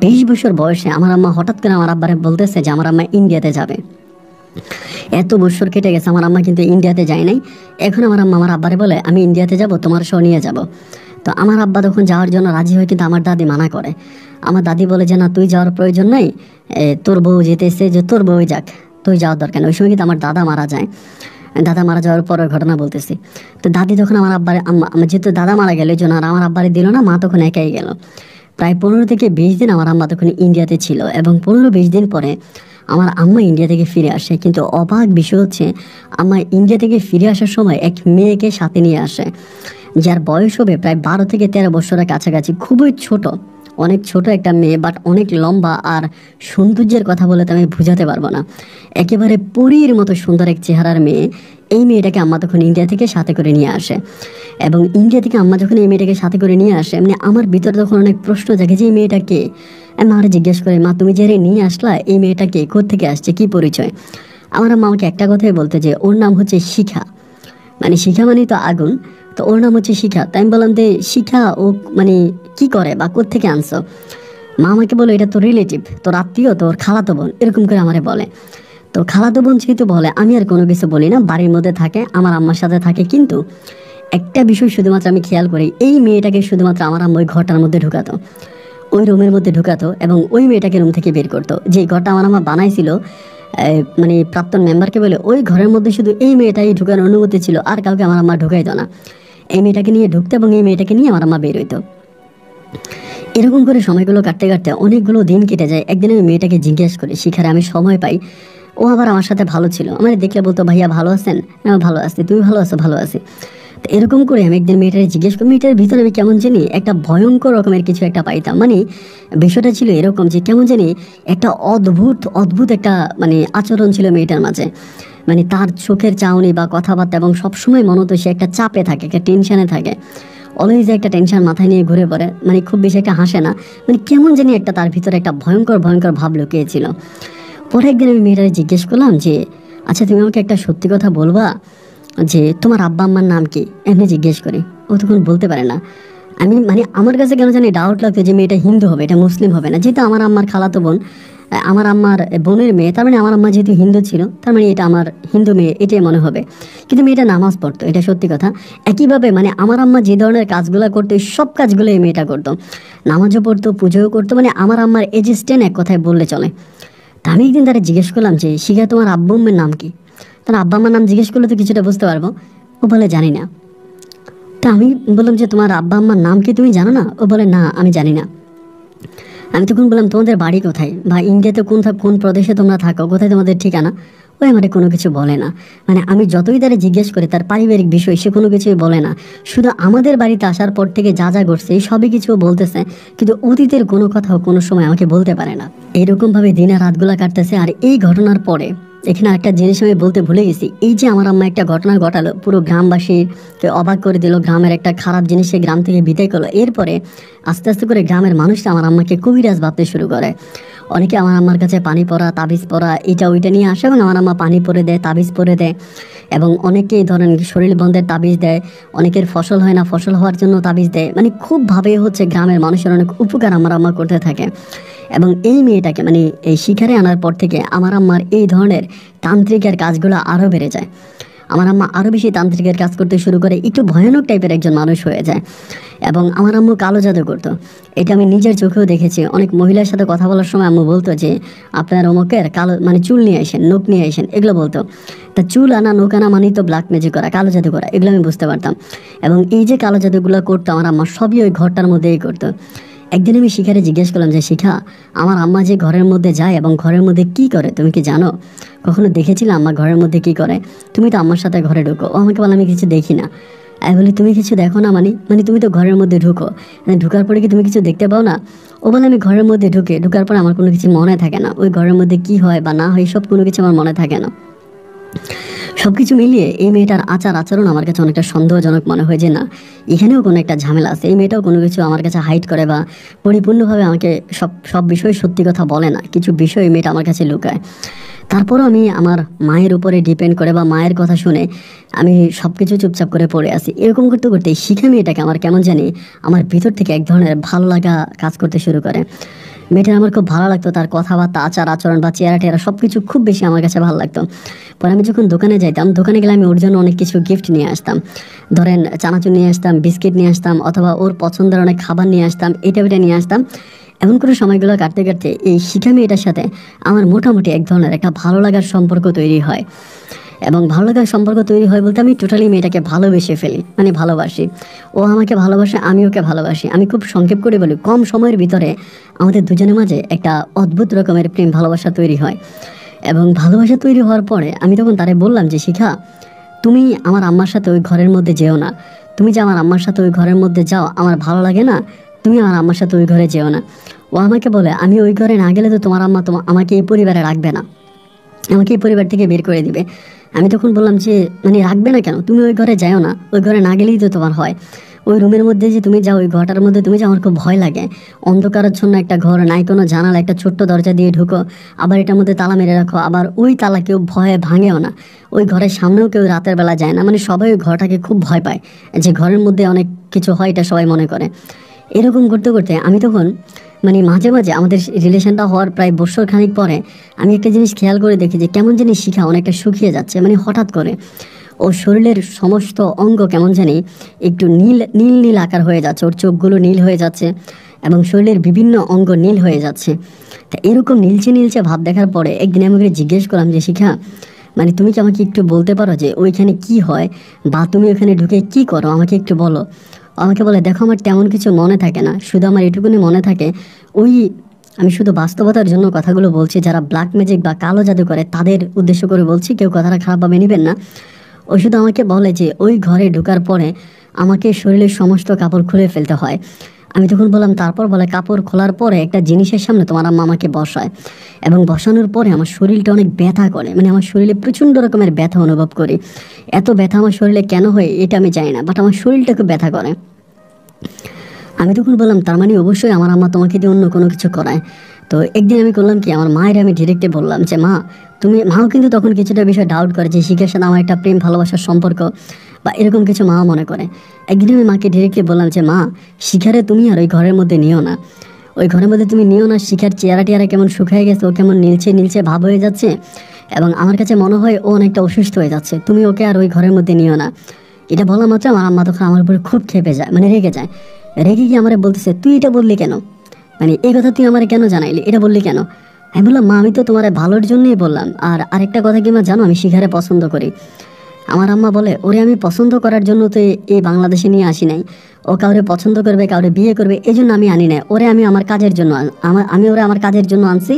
20 বছর বয়সে আমার আম্মা হঠাৎ করে আমার আব্বারে বলতেছে যে আমার আম্মা ইন্ডিয়াতে যাবে। এত বছর কেটে গেছে, আমার আম্মা কিন্তু ইন্ডিয়াতে যায় নাই। এখন আমার আম্মা আমার আব্বারে বলে আমি ইন্ডিয়াতে যাব, তোমার সহ নিয়ে যাব। তো আমার আব্বা তখন যাওয়ার জন্য রাজি হয়, কিন্তু আমার দাদি মানা করে। আমার দাদি বলে যে না, তুই যাওয়ার প্রয়োজন নেই, তোর বউ যেতেছে, যে তোর বউ যাক, তুই যাওয়ার দরকার নেই। ওই সময় কিন্তু আমার দাদা মারা যায়। দাদা মারা যাওয়ার পরের ঘটনা বলতেছি। তো দাদি তখন আমার আব্বারে, আমার যেহেতু দাদা মারা গেল এই জন্য আর আমার আব্বারে দিল না, মা তখন একাই গেল। প্রায় 15 থেকে 20 দিন আমার আম্মা তখন ইন্ডিয়াতে ছিল, এবং 15-20 দিন পরে আমার আম্মা ইন্ডিয়া থেকে ফিরে আসে। কিন্তু অবাক বিষয় হচ্ছে, আম্মা ইন্ডিয়া থেকে ফিরে আসার সময় এক মেয়েকে সাথে নিয়ে আসে, যার বয়স হবে প্রায় 12 থেকে 13 বছরের কাছাকাছি। খুবই ছোট, অনেক ছোট একটা মেয়ে, বাট অনেক লম্বা। আর সৌন্দর্যের কথা বলে তো আমি বুঝাতে পারবো না, একেবারে পরীর মতো সুন্দর এক চেহারার মেয়ে। এই মেয়েটাকে আম্মা তখন ইন্ডিয়া থেকে সাথে করে নিয়ে আসে, এবং ইন্ডিয়া থেকে আম্মা যখন এই মেয়েটাকে সাথে করে নিয়ে আসে, মানে আমার ভিতরে তখন অনেক প্রশ্ন জাগে যে এই মেয়েটা কে। আমি মারে জিজ্ঞেস করে, মা তুমি যে নিয়ে আসলা এই মেয়েটা কে, কোত্থেকে আসছে, কি পরিচয়। আমার আম্মা আমাকে একটা কথাই বলতে, যে ওর নাম হচ্ছে শিখা। মানে শিখা মানে তো আগুন, তো ওর নাম হচ্ছে শিখা। তাই আমি বললাম যে শিখা ও মানে কি করে বা কোত্থেকে আনছো। মা আমাকে বলে এটা তোর রিলেটিভ, তোর আত্মীয়, তোর খালাতো বোন, এরকম করে আমারে বলে। তো খালাতো বোন যেহেতু বলে, আমি আর কোনো কিছু বলি না, বাড়ির মধ্যে থাকে, আমার আম্মার সাথে থাকে। কিন্তু একটা বিষয় শুধুমাত্র আমি খেয়াল করি, এই মেয়েটাকে শুধুমাত্র আমার আম্মা ওই ঘরটার মধ্যে ঢুকাতো, ওই রুমের মধ্যে ঢুকাতো, এবং ওই মেয়েটাকে রুম থেকে বের করতো। যে ঘরটা আমার আম্মা বানাইছিল মানে প্রাক্তন মেম্বারকে বলে, ওই ঘরের মধ্যে শুধু এই মেয়েটাই ঢুকানোর অনুমতি ছিল, আর কাউকে আমার আম্মা ঢুকাইতো না। এই মেয়েটাকে নিয়ে ঢুকতো এবং এই মেয়েটাকে নিয়ে আমার আম্মা বের হইতো। এরকম করে সময়গুলো কাটতে কাটতে অনেকগুলো দিন কেটে যায়। একদিন আমি মেয়েটাকে জিজ্ঞেস করি, শিখারে আমি সময় পাই। ও আবার আমার সাথে ভালো ছিল, আমার দেখলে বলতো ভাইয়া ভালো আছেন, হ্যাঁ ভালো আছি, তুমি ভালো আছো, ভালো আছি। তো এরকম করে আমি একদিন মেয়েটাকে জিজ্ঞেস করি, মেয়েটার ভিতরে আমি কেমন জানি একটা ভয়ঙ্কর রকমের কিছু একটা পাইতাম। মানে বিষয়টা ছিল এরকম যে কেমন জানি একটা অদ্ভুত অদ্ভুত একটা মানে আচরণ ছিল মেয়েটার মাঝে। মানে তার চোখের চাউনি বা কথাবার্তা, এবং সবসময় মনত সে একটা চাপে থাকে, একটা টেনশনে থাকে, অলওয়েজ একটা টেনশন মাথায় নিয়ে ঘুরে পড়ে। মানে খুব বেশি একটা হাসে না, মানে কেমন জানি একটা তার ভিতরে একটা ভয়ঙ্কর ভয়ঙ্কর ভাব লুকিয়েছিল। পরে একদিন আমি মেয়েটাকে জিজ্ঞেস করলাম যে আচ্ছা তুমি আমাকে একটা সত্যি কথা বলবা, যে তোমার আব্বা আম্মার নাম কি, এমনি জিজ্ঞেস করি। ও তখন বলতে পারে না। আমি মানে আমার কাছে কেন জানি ডাউট লাগতো যে মেয়েটা হিন্দু হবে, এটা মুসলিম হবে না। যেহেতু আমার আম্মার খালাতো বোন, আমার আম্মার বোনের মেয়ে, তার মানে আমার আম্মা যেহেতু হিন্দু ছিল, তার মানে এটা আমার হিন্দু মেয়ে, এটাই মনে হবে। কিন্তু মেয়েটা নামাজ পড়তো, এটা সত্যি কথা। একইভাবে মানে আমার আম্মা যে ধরনের কাজগুলো করতো, সব কাজগুলো এই মেয়েটা করতো। নামাজও পড়তো, পুজোও করতো, মানে আমার আম্মার এজিস্টেন্ট এক কথায় বললে চলে। তা আমি একদিন তারা জিজ্ঞেস করলাম যে শিখা তোমার আব্বু আম্মের নাম কি। তার আব্বা আম্মার নাম জিজ্ঞেস করলে তো কিছুটা বুঝতে পারবো। ও বলে জানি না। তা আমি বললাম যে তোমার আব্বা আম্মার নাম কি তুমি জানো না? ও বলে না আমি জানি না। আমি তখন বললাম তোমাদের বাড়ি কোথায়, বা ইন্ডিয়াতে কোন কোন প্রদেশে তোমরা থাকো, কোথায় তোমাদের ঠিকানা। ওই আমাদের কোনো কিছু বলে না। মানে আমি যতই তারা জিজ্ঞেস করি তার পারিবারিক বিষয়, সে কোনো কিছুই বলে না। শুধু আমাদের বাড়িতে আসার পর থেকে যা যা ঘটছে এই সবই কিছু বলতেছে, কিন্তু অতীতের কোনো কথাও কোনো সময় আমাকে বলতে পারে না। এইরকমভাবে দিনের রাতগুলা কাটতেছে। আর এই ঘটনার পরে এখানে একটা জিনিস আমি বলতে ভুলে গেছি, এই যে আমার আম্মা একটা ঘটনা ঘটালো, পুরো গ্রামবাসীকে অবাক করে দিল, গ্রামের একটা খারাপ জিনিস সে গ্রাম থেকে বিদায় করলো। এরপরে আস্তে আস্তে করে গ্রামের মানুষরা আমার আম্মাকে কবিরাজ ভাবতে শুরু করে। অনেকে আমার আম্মার কাছে পানি পড়া, তাবিজ পড়া, এটা ওইটা নিয়ে আসে, এবং আমার আম্মা পানি পরে দেয়, তাবিজ পরে দেয়। এবং অনেকেই ধরেন শরীর বন্ধের তাবিজ দেয়, অনেকের ফসল হয় না, ফসল হওয়ার জন্য তাবিজ দেয়। মানে খুবভাবে হচ্ছে গ্রামের মানুষের অনেক উপকার আমার আম্মা করতে থাকে। এবং এই মেয়েটাকে মানে এই শিকারে আনার পর থেকে আমার আম্মার এই ধরনের তান্ত্রিকের কাজগুলো আরও বেড়ে যায়। আমার আম্মা আরও বেশি তান্ত্রিকের কাজ করতে শুরু করে, একটু ভয়ানক টাইপের একজন মানুষ হয়ে যায়। এবং আমার আম্মু কালো জাদু করতো, এটা আমি নিজের চোখেও দেখেছি। অনেক মহিলার সাথে কথা বলার সময় আম্মু বলতো যে আপনার অমুকের কালো মানে চুল নিয়ে আসেন, নখ নিয়ে আসেন, এগুলো বলতো। তা চুল আনা নখ আনা মানেই তো ব্ল্যাক ম্যাজিক করা, কালো জাদু করা, এগুলো আমি বুঝতে পারতাম। এবং এই যে কালো জাদুগুলো করতো আমার আম্মা সবই ওই ঘরটার মধ্যেই করতো। একদিন আমি শিখারে জিজ্ঞেস করলাম যে শিখা, আমার আম্মা যে ঘরের মধ্যে যায় এবং ঘরের মধ্যে কি করে তুমি কি জানো? কখনো দেখেছিলে আম্মা ঘরের মধ্যে কি করে? তুমি তো আম্মার সাথে ঘরে ঢুকো। ও আমাকে বলে আমি কিছু দেখি না। আমি বলি তুমি কিছু দেখো না মানে মানে তুমি তো ঘরের মধ্যে ঢুকো, মানে ঢুকার পরে কি তুমি কিছু দেখতে পাও না? ও বলে আমি ঘরের মধ্যে ঢুকার পর আমার কোনো কিছু মনে থাকে না, ওই ঘরের মধ্যে কি হয় বা না হয় সব কোনো কিছু আমার মনে থাকে না। সবকিছু মিলিয়ে এই মেয়েটার আচরণ আমার কাছে অনেকটা সন্দেহজনক মনে হয় যে না, এখানেও কোনো একটা ঝামেলা আছে। এই মেয়েটাও কোনো কিছু আমার কাছে হাইড করে বা পরিপূর্ণভাবে আমাকে সব সব বিষয়ে সত্যি কথা বলে না, কিছু বিষয় এই মেয়েটা আমার কাছে লুকায়। তারপরও আমি আমার মায়ের উপরে ডিপেন্ড করে বা মায়ের কথা শুনে আমি সব কিছু চুপচাপ করে পড়ে আসি। এরকম করতে করতে শিখা মেয়েটাকে আমার কেমন জানি আমার ভিতর থেকে এক ধরনের ভালো লাগা কাজ করতে শুরু করে। মেয়েটার আমার খুব ভালো লাগতো, তার কথাবার্তা আচরণ বা চেহারা টেরা সব কিছু খুব বেশি আমার কাছে ভালো লাগতো। পরে আমি যখন দোকানে যাইতাম, দোকানে গেলে আমি ওর জন্য অনেক কিছু গিফট নিয়ে আসতাম। ধরেন চানাচুর নিয়ে আসতাম, বিস্কিট নিয়ে আসতাম, অথবা ওর পছন্দের অনেক খাবার নিয়ে আসতাম, এটা ওটা নিয়ে আসতাম। এমন করে সময়গুলো কাটতে কাটতে এই শিখা মেয়েটার সাথে আমার মোটামুটি এক ধরনের একটা ভালো লাগার সম্পর্ক তৈরি হয়। এবং ভালো লাগার সম্পর্ক তৈরি হয় বলতে আমি টোটালি মেয়েটাকে ভালোবেসে ফেলি, মানে ভালোবাসি। ও আমাকে ভালোবাসে, আমি ওকে ভালোবাসি। আমি খুব সংক্ষেপ করে বলি, কম সময়ের ভিতরে আমাদের দুজনের মাঝে একটা অদ্ভুত রকমের প্রেম ভালোবাসা তৈরি হয়। এবং ভালোবাসা তৈরি হওয়ার পরে আমি তখন তারে বললাম যে শিখা, তুমি আমার আম্মার সাথে ওই ঘরের মধ্যে যেও না। তুমি যে আমার আম্মার সাথে ওই ঘরের মধ্যে যাও আমার ভালো লাগে না, তুমি আমার আম্মার সাথে ওই ঘরে যেও না। ও আমাকে বলে আমি ওই ঘরে না গেলে তো তোমার আম্মা আমাকে এই পরিবারে রাখবে না, আমাকে এই পরিবার থেকে বের করে দিবে। আমি তখন বললাম যে মানে রাখবে না কেন, তুমি ওই ঘরে যাও না, ওই ঘরে না গেলেই তো তোমার হয়। ওই রুমের মধ্যে যে তুমি যাও, ওই ঘরটার মধ্যে তুমি যাও, আমার খুব ভয় লাগে। অন্ধকারাচ্ছন্ন একটা ঘর, নাই কোনো জানালা, একটা ছোট্ট দরজা দিয়ে ঢুকো, আবার এটার মধ্যে তালা মেরে রাখো, আবার ওই তালা কেউ ভয়ে ভাঙেও না। ওই ঘরের সামনেও কেউ রাতের বেলা যায় না, মানে সবাই ওই ঘরটাকে খুব ভয় পায়, যে ঘরের মধ্যে অনেক কিছু হয় এটা সবাই মনে করে। এরকম করতে করতে আমি তখন মানে মাঝে মাঝে আমাদের রিলেশনটা হওয়ার প্রায় বছর খানিক পরে আমি একটা জিনিস খেয়াল করে দেখি যে কেমন জানি শিখা অনেকটা শুকিয়ে যাচ্ছে, মানে হঠাৎ করে ওর শরীরের সমস্ত অঙ্গ কেমন জানি একটু নীল নীল নীল আকার হয়ে যাচ্ছে, ওর চোখগুলো নীল হয়ে যাচ্ছে এবং শরীরের বিভিন্ন অঙ্গ নীল হয়ে যাচ্ছে। তা এরকম নীলচে নীলচে ভাব দেখার পরে একদিন আমি ওকে জিজ্ঞেস করলাম যে শিখা, মানে তুমি কি আমাকে একটু বলতে পারো যে ওইখানে কি হয় বা তুমি ওখানে ঢুকে কি করো, আমাকে একটু বলো। আমাকে বলে দেখো আমার তেমন কিছু মনে থাকে না, শুধু আমার এটুকুনি মনে থাকে ওই, আমি শুধু বাস্তবতার জন্য কথাগুলো বলছি, যারা ব্ল্যাক ম্যাজিক বা কালো জাদু করে তাদের উদ্দেশ্য করে বলছি, কেউ কথাটা খারাপভাবে নেবেন না। ওই শুধু আমাকে বলে যে ওই ঘরে ঢোকার পরে আমাকে শরীরের সমস্ত কাপড় খুলে ফেলতে হয়। আমি তখন বললাম তারপর? বলে কাপড় খোলার পরে একটা জিনিসের সামনে তোমার আম্মা আমাকে বসায় এবং বসানোর পরে আমার শরীরটা অনেক ব্যথা করে, মানে আমার শরীরে প্রচণ্ড রকমের ব্যথা অনুভব করি। এত ব্যথা আমার শরীরে কেন হয় এটা আমি জানি না, বাট আমার শরীরটা খুব ব্যথা করে। আমি তখন বললাম তার মানে অবশ্যই আমার আম্মা তোমাকে দিয়ে অন্য কোনো কিছু করায়। তো একদিন আমি করলাম কি, আমার মায়ের আমি ডিরেক্টে বললাম যে মা তুমি, মাও কিন্তু তখন কিছুটা বিষয় ডাউট করে যে শিখার সাথে আমার একটা প্রেম ভালোবাসার সম্পর্ক বা এরকম কিছু মা মনে করে। একদিন আমি মাকে ডিরেক্টলি বললাম যে মা, শিখারে তুমি আর ওই ঘরের মধ্যে নিও না, ওই ঘরের মধ্যে তুমি নিও না। শিখার চেহারা টেয়ারা কেমন শুকিয়ে গেছে, ও কেমন নীলচে নীলচে ভাব হয়ে যাচ্ছে এবং আমার কাছে মনে হয় ও অনেকটা অসুস্থ হয়ে যাচ্ছে, তুমি ওকে আর ওই ঘরের মধ্যে নিও না। এটা বলা মাত্র আমার আম্মা তখন আমার উপরে খুব খেপে যায়, মানে রেগে যায়। রেগে গিয়ে আমার বলতেছে তুই এটা বললি কেন, মানে এই কথা তুই আমার কেন জানাইলি, এটা বললি কেন? আমি বললাম মা আমি তো তোমার ভালোর জন্যই বললাম, আর আরেকটা কথা কি মা জানো, আমি শিখারে পছন্দ করি। আমার আম্মা বলে ওরে আমি পছন্দ করার জন্য তো এই বাংলাদেশে নিয়ে আসি নাই, ও কাউরে পছন্দ করবে কাউরে বিয়ে করবে এই জন্য আমি আনি নাই, ওরে আমি আমার কাজের জন্য আমি ওরে আমার কাজের জন্য আনছি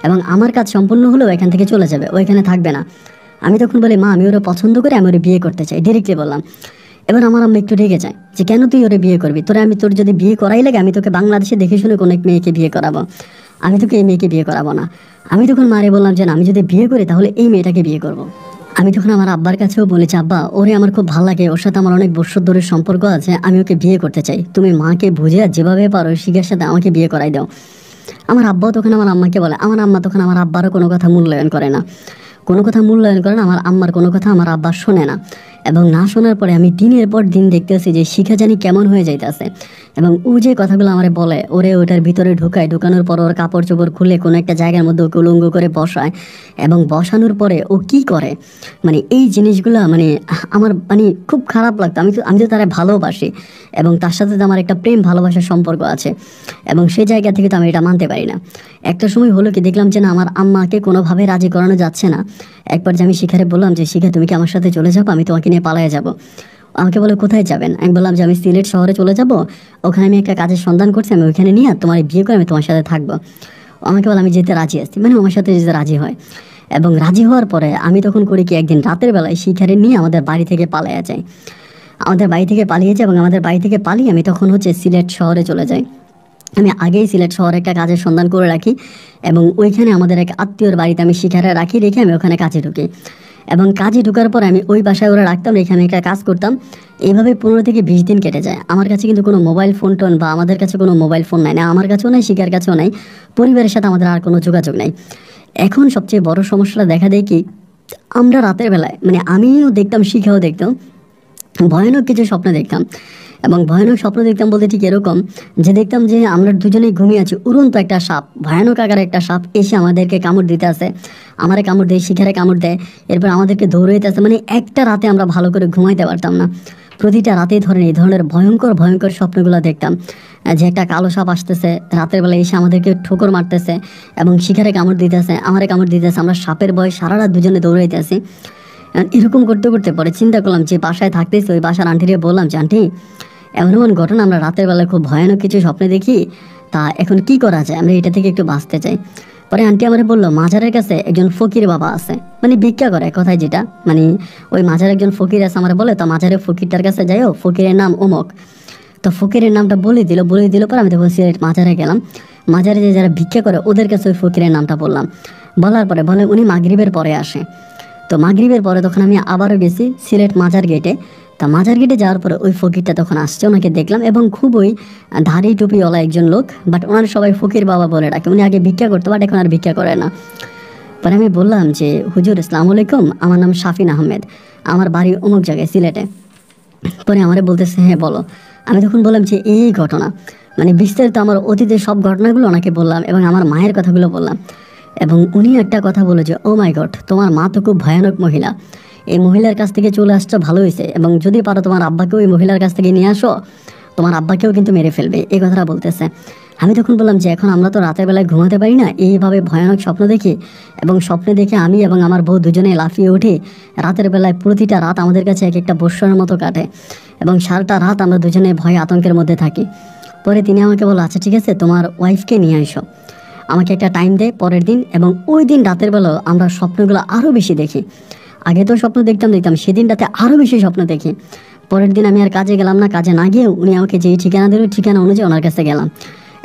এবং আমার কাজ সম্পূর্ণ হলেও এখান থেকে চলে যাবে, ও এখানে থাকবে না। আমি তখন বলি মা আমি ওরে পছন্দ করে আমি ওরে বিয়ে করতে চাই, ডিরেক্টলি বললাম। এবার আমার আম্মা একটু রেগে যায় যে কেন তুই ওরে বিয়ে করবি, তোর যদি বিয়ে করাই লাগে আমি তোকে বাংলাদেশে দেখে শুনে কোনো এক মেয়েকে বিয়ে করাবো, আমি তোকে এই মেয়েকে বিয়ে করাবো না। আমি তখন মারে বললাম যে না, আমি যদি বিয়ে করি তাহলে এই মেয়েটাকে বিয়ে করব। আমি তখন আমার আব্বার কাছেও বলেছি আব্বা ওরে আমার খুব ভালো লাগে, ওর সাথে আমার অনেক বছর ধরে সম্পর্ক আছে, আমি ওকে বিয়ে করতে চাই, তুমি মাকে বুঝে যেভাবে পারো শিখার সাথে আমাকে বিয়ে করাই দাও। আমার আব্বাও তখন আমার আম্মাকে বলে, আমার আম্মা তখন আমার আব্বারও কোনো কথা মূল্যায়ন করে না, কোনো কথা মূল্যায়ন করে না, আমার আম্মার কোনো কথা আমার আব্বা শোনে না। এবং না শোনার পরে আমি দিনের পর দিন দেখতেছি যে শিখা জানি কেমন হয়ে যাইতেছে। এবং ও যে কথাগুলো আমারে বলে, ওরে ওটার ভিতরে ঢুকানোর পর ওর কাপড় চোপড় খুলে কোনো একটা জায়গার মধ্যে ওকে উলঙ্গ করে বসায়, এবং বসানোর পরে ও কি করে, মানে এই জিনিসগুলো মানে আমার মানে খুব খারাপ লাগতো। আমি তো তারা ভালোবাসি এবং তার সাথে তো আমার একটা প্রেম ভালোবাসার সম্পর্ক আছে, এবং সেই জায়গা থেকে তো আমি এটা মানতে পারি না। একটা সময় হলো কি, দেখলাম যে না, আমার আম্মাকে কোনোভাবে রাজি করানো যাচ্ছে না। একবার যে আমি শিখারে বললাম যে শিখা তুমি কি আমার সাথে চলে যাবো, আমি তোমাকে নিয়ে পালায়ে যাব। আমাকে বলে কোথায় যাবেন, আমি বললাম যে আমি সিলেট শহরে চলে যাব, ওখানে আমি একটা কাজের সন্ধান করছি, আমি ওইখানে নিয়ে তোমার বিয়ে করে আমি তোমার সাথে থাকবো। আমাকে বলে আমি যেতে রাজি আছি, মানে আমার সাথে যেতে রাজি হয়। এবং রাজি হওয়ার পরে আমি তখন করি কি, একদিন রাতের বেলায় শিখারে নিয়ে আমাদের বাড়ি থেকে পালিয়ে যাই। আমাদের বাড়ি থেকে পালিয়ে যাই এবং আমাদের বাড়ি থেকে পালিয়ে আমি তখন সিলেট শহরে চলে যাই। আমি আগেই সিলেট শহরে একটা কাজের সন্ধান করে রাখি, এবং ওইখানে আমাদের এক আত্মীয়র বাড়িতে আমি শিখারে রেখে আমি ওখানে কাজে ঢুকি। এবং কাজে ঢোকার পর আমি ওই বাসায় ওরা রাখতাম, এখানে একটা কাজ করতাম। এইভাবে 15 থেকে 20 দিন কেটে যায়। আমার কাছে কিন্তু কোনো মোবাইল ফোন টোন বা আমাদের কাছে কোনো মোবাইল ফোন নাই, না আমার কাছেও নাই, শিখার কাছেও নাই, পরিবারের সাথে আমাদের আর কোনো যোগাযোগ নাই। এখন সবচেয়ে বড় সমস্যাটা দেখা দেয় কি, আমরা রাতের বেলায়, মানে আমিও দেখতাম, শিখাও দেখতাম, ভয়ানক কিছু স্বপ্ন দেখতাম। এবং ভয়ানক স্বপ্ন দেখতাম বলতে ঠিক এরকম যে, দেখতাম যে আমরা দুজনেই ঘুমিয়ে আছি, উড়ন্ত একটা সাপ, ভয়ানক আকারে একটা সাপ এসে আমাদেরকে কামড় দিতে আসে, আমারে কামড় দেয়, শিখারে কামড় দেয়, এরপর আমাদেরকে দৌড়াইতে আসে। মানে একটা রাতে আমরা ভালো করে ঘুমাইতে পারতাম না। প্রতিটা রাতেই ধরেন এই ধরনের ভয়ঙ্কর ভয়ঙ্কর স্বপ্নগুলো দেখতাম, যে একটা কালো সাপ আসতেছে রাতের বেলা এসে আমাদেরকে ঠোকর মারতেছে এবং শিখারে কামড় দিতেছে, আমারে কামড় দিতেছে, আমরা সাপের ভয় সারা রাত দুজনে দৌড়াইতে আসি। এরকম করতে করতে পরে চিন্তা করলাম যে বাসায় থাকতেছি, ওই বাসার আন্টিরে বললাম যে আন্টি, এমন এমন ঘটনা, আমরা রাতের বেলায় খুব ভয়ানক কিছু স্বপ্নে দেখি, তা এখন কি করা যায়, আমরা এটা থেকে একটু বাঁচতে চাই। পরে আন্টি আমার বললো মাজারের কাছে একজন ফকির বাবা আছে, মানে ভিক্ষা করে কথায় যেটা, মানে ওই মাজার একজন ফকির আছে আমার বলে, তো মাজারের ফকিরটার কাছে যাইও, ফকিরের নাম অমক। তো ফকিরের নামটা বলে দিল পর আমি তখন সিলেট মাজারে গেলাম। মাজারে যে যারা ভিক্ষা করে ওদের কাছে ওই ফকিরের নামটা বললাম। বলার পরে বলে উনি মাগরিবের পরে আসে। তো মাগরিবের পরে তখন আমি আবারও গেছি সিলেট মাজার গেটে। তা মাজার গেটে যাওয়ার পরে ওই ফকিরটা তখন আসছে, ওনাকে দেখলাম, এবং খুবই ধাড়ি টুপিওয়ালা একজন লোক, বাট ওনার সবাই ফকির বাবা বলে ডাকে। উনি আগে ভিক্ষা করতো, বাট এখন আর ভিক্ষা করে না। পরে আমি বললাম যে হুজুর আসসালামু আলাইকুম, আমার নাম শাফিন আহমেদ, আমার বাড়ি অমুক জায়গায় সিলেটে। পরে আমারে বলতেছে হ্যাঁ বলো। আমি তখন বললাম যে এই ঘটনা, মানে বিস্তারিত আমার অতীতের সব ঘটনাগুলো ওনাকে বললাম এবং আমার মায়ের কথাগুলো বললাম। এবং উনি একটা কথা বলে যে ও মাই গড, তোমার মা তো খুব ভয়ানক মহিলা, এই মহিলার কাছ থেকে চলে আসছো ভালো হয়েছে, এবং যদি পারো তোমার আব্বাকেও এই মহিলার কাছ থেকে নিয়ে আসো, তোমার আব্বাকেও কিন্তু মেরে ফেলবে, এই কথাটা বলতেছে। আমি তখন বললাম যে এখন আমরা তো রাতের বেলায় ঘুমাতে পারি না, এইভাবে ভয়ানক স্বপ্ন দেখি, এবং স্বপ্নে দেখে আমি এবং আমার বউ দুজনে লাফিয়ে উঠি। রাতের বেলায় প্রতিটা রাত আমাদের কাছে এক একটা বৎসরের মতো কাটে, এবং সারাটা রাত আমরা দুজনে ভয়ে আতঙ্কের মধ্যে থাকি। পরে তিনি আমাকে বলল আচ্ছা ঠিক আছে, তোমার ওয়াইফকে নিয়ে এসো। আমাকে একটা টাইম দেয় পরের দিন, এবং ওই দিন রাতের বেলাও আমরা স্বপ্নগুলো আরও বেশি দেখি। আগে তো স্বপ্ন দেখতাম, সেদিন রাতে আরও বেশি স্বপ্ন দেখি। পরের দিন আমি আর কাজে গেলাম না, কাজে না গিয়ে উনি আমাকে যেই ঠিকানা দিল, ঠিকানা অনুযায়ী ওনার কাছে গেলাম।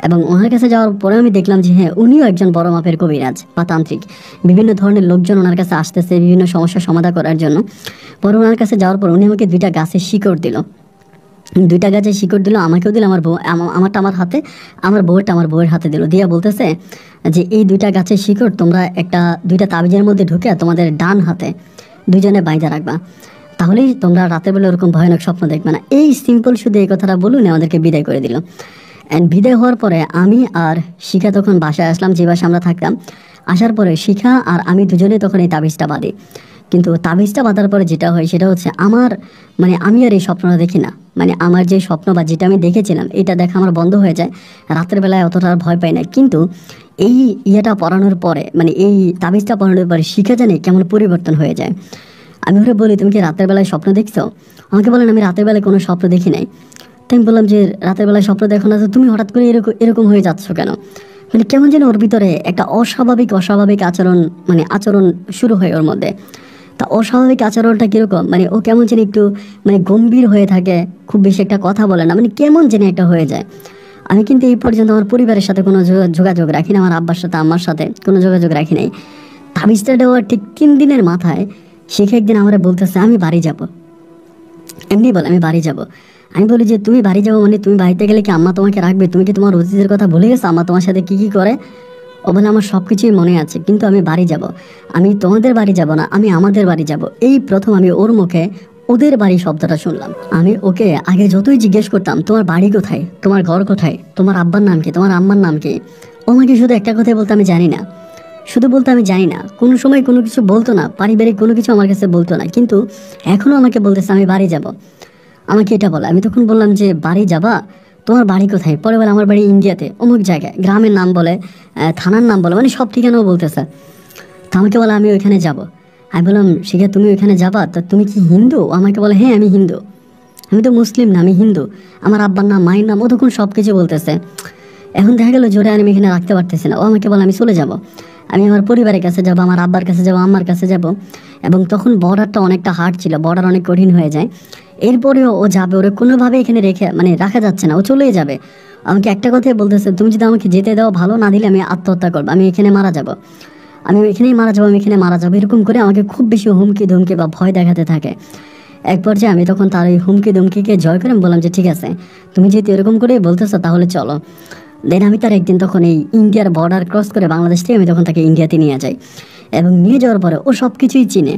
এবং ওনার কাছে যাওয়ার পরে আমি দেখলাম যে হ্যাঁ, উনিও একজন বড় মাপের কবিরাজ বা তান্ত্রিক। বিভিন্ন ধরনের লোকজন ওনার কাছে আসতেছে বিভিন্ন সমস্যার সমাধান করার জন্য। পরে ওনার কাছে যাওয়ার পর উনি আমাকে 2টা গাছের শিকড় দিল, 2টা গাছের শিকড় দিল, আমাকেও দিল, আমার বউ আমারটা আমার হাতে, আমার বউয়ের হাতে দিল। দিয়া বলতেছে যে এই 2টা গাছের শিকড় তোমরা 2টা তাবিজের মধ্যে ঢুকে তোমাদের ডান হাতে দুজনে বাইজা রাখবা, তাহলেই তোমরা রাতের বেলা ওরকম ভয়ানক স্বপ্ন দেখবে না। এই সিম্পল শুধু এই কথাটা বলুন আমাদেরকে বিদায় করে দিল। অ্যান্ড বিদায় হওয়ার পরে আমি আর শিখা তখন বাসায় আসলাম, যে বাসায় আমরা থাকতাম। আসার পরে শিখা আর আমি দুজনেই তখন এই তাবিজটা বাঁধি। কিন্তু তাবিজটা বাঁধার পরে যেটা হয় সেটা হচ্ছে আমি আর এই স্বপ্নটা দেখি না, মানে আমার যে স্বপ্ন বা যেটা আমি দেখেছিলাম এটা দেখা আমার বন্ধ হয়ে যায়। রাতের বেলায় অতটা আর ভয় পাই না। কিন্তু এই ইয়েটা পড়ানোর পরে, মানে এই তাবিজটা পড়ানোর পরে শিখা জানি কেমন পরিবর্তন হয়ে যায়। আমি ওরা বলি তুমি কি রাতের বেলায় স্বপ্ন দেখছো? আমাকে বলেন আমি রাতের বেলায় কোনো স্বপ্ন দেখি নাই। তো আমি বললাম যে রাতের বেলায় স্বপ্ন দেখো না, তো তুমি হঠাৎ করে এরকম হয়ে যাচ্ছ কেন? মানে কেমন যেন ওর ভিতরে একটা অস্বাভাবিক আচরণ শুরু হয় ওর মধ্যে। তা অস্বাভাবিক আচরণটা কীরকম, মানে ও কেমন যেন একটু গম্ভীর হয়ে থাকে, খুব বেশি একটা কথা বলে না, মানে কেমন যেন একটা হয়ে যায়। আমি কিন্তু এই পর্যন্ত আমার পরিবারের সাথে কোনো যোগাযোগ রাখি না, আমার আব্বার সাথে আম্মার সাথে কোনো যোগাযোগ রাখি নাই। তাবিজটা দেওয়ার ঠিক 3 দিনের মাথায় শিখে একদিন আমরা বলতেছে আমি বাড়ি যাব। এমনি বলে আমি বাড়ি যাব। আমি বলি যে তুমি বাড়ি যাবো মানে তুমি বাড়িতে গেলে কি আম্মা তোমাকে রাখবে? তুমি কি তোমার অতীতের কথা ভুলে গেছো? আম্মা তোমার সাথে কী করে? ও বলে আমার সব কিছুই মনে আছে, কিন্তু আমি বাড়ি যাব। আমি তোমাদের বাড়ি যাব না, আমি আমাদের বাড়ি যাব। এই প্রথম আমি ওর মুখে ওদের বাড়ি শব্দটা শুনলাম। আমি ওকে আগে যতই জিজ্ঞেস করতাম তোমার বাড়ি কোথায়, তোমার ঘর কোথায়, তোমার আব্বার নাম কি, তোমার আম্মার নাম কি, ও আমাকে শুধু একটা কথাই বলতো আমি জানি না। শুধু বলতো আমি জানি না, কোনো সময় কোনো কিছু বলতো না, পারিবারিক কোনো কিছু আমার কাছে বলতো না, কিন্তু এখনও আমাকে বলতেছে আমি বাড়ি যাব, আমাকে এটা বলে। আমি তখন বললাম যে বাড়ি যাবা, তোমার বাড়ি কোথায়? পরে বলে আমার বাড়ি ইন্ডিয়াতে অমুক জায়গায়, গ্রামের নাম বলে, থানার নাম বলে, মানে সব ঠিকানাও বলতেছে। তো আমাকে বলে আমি ওইখানে যাব। আমি বললাম শিখা তুমি ওইখানে যাবা, তো তুমি কি হিন্দু? আমাকে বলে হ্যাঁ আমি হিন্দু। আমি তো মুসলিম না, আমি হিন্দু। আমার আব্বার নাম, মায়ের নাম, ও তখন সব কিছু বলতেছে। এখন দেখা গেল জোরে আমি এখানে রাখতে পারতেছি না। ও আমাকে বলে আমি চলে যাব, আমি আমার পরিবারের কাছে যাব, আমার আব্বার কাছে যাব, আম্মার কাছে যাব। এবং তখন বর্ডারটা অনেকটা হার্ড ছিল, বর্ডার অনেক কঠিন হয়ে যায়। এরপরেও ও যাবে, ওরা কোনোভাবে এখানে রেখে মানে রাখা যাচ্ছে না, ও চলেই যাবে। আমাকে একটা কথাই বলতেছে তুমি যদি আমাকে যেতে দাও ভালো, না দিলে আমি আত্মহত্যা করবো, আমি এখানে মারা যাব, আমি এখানেই মারা যাবো, আমি এখানে মারা যাবো, এরকম করে আমাকে খুব বেশি হুমকি ধমকি বা ভয় দেখাতে থাকে। এক পর্যায়ে আমি তখন তার ওই হুমকি ধমকিকে জয় করে বললাম যে ঠিক আছে, তুমি যেহেতু এরকম করেই বলতেছো তাহলে চলো। দেন আমি তার একদিন তখন এই ইন্ডিয়ার বর্ডার ক্রস করে বাংলাদেশ থেকে আমি তখন তাকে ইন্ডিয়াতে নিয়ে যাই। এবং নিয়ে যাওয়ার পরে ও সব কিছুই চিনে।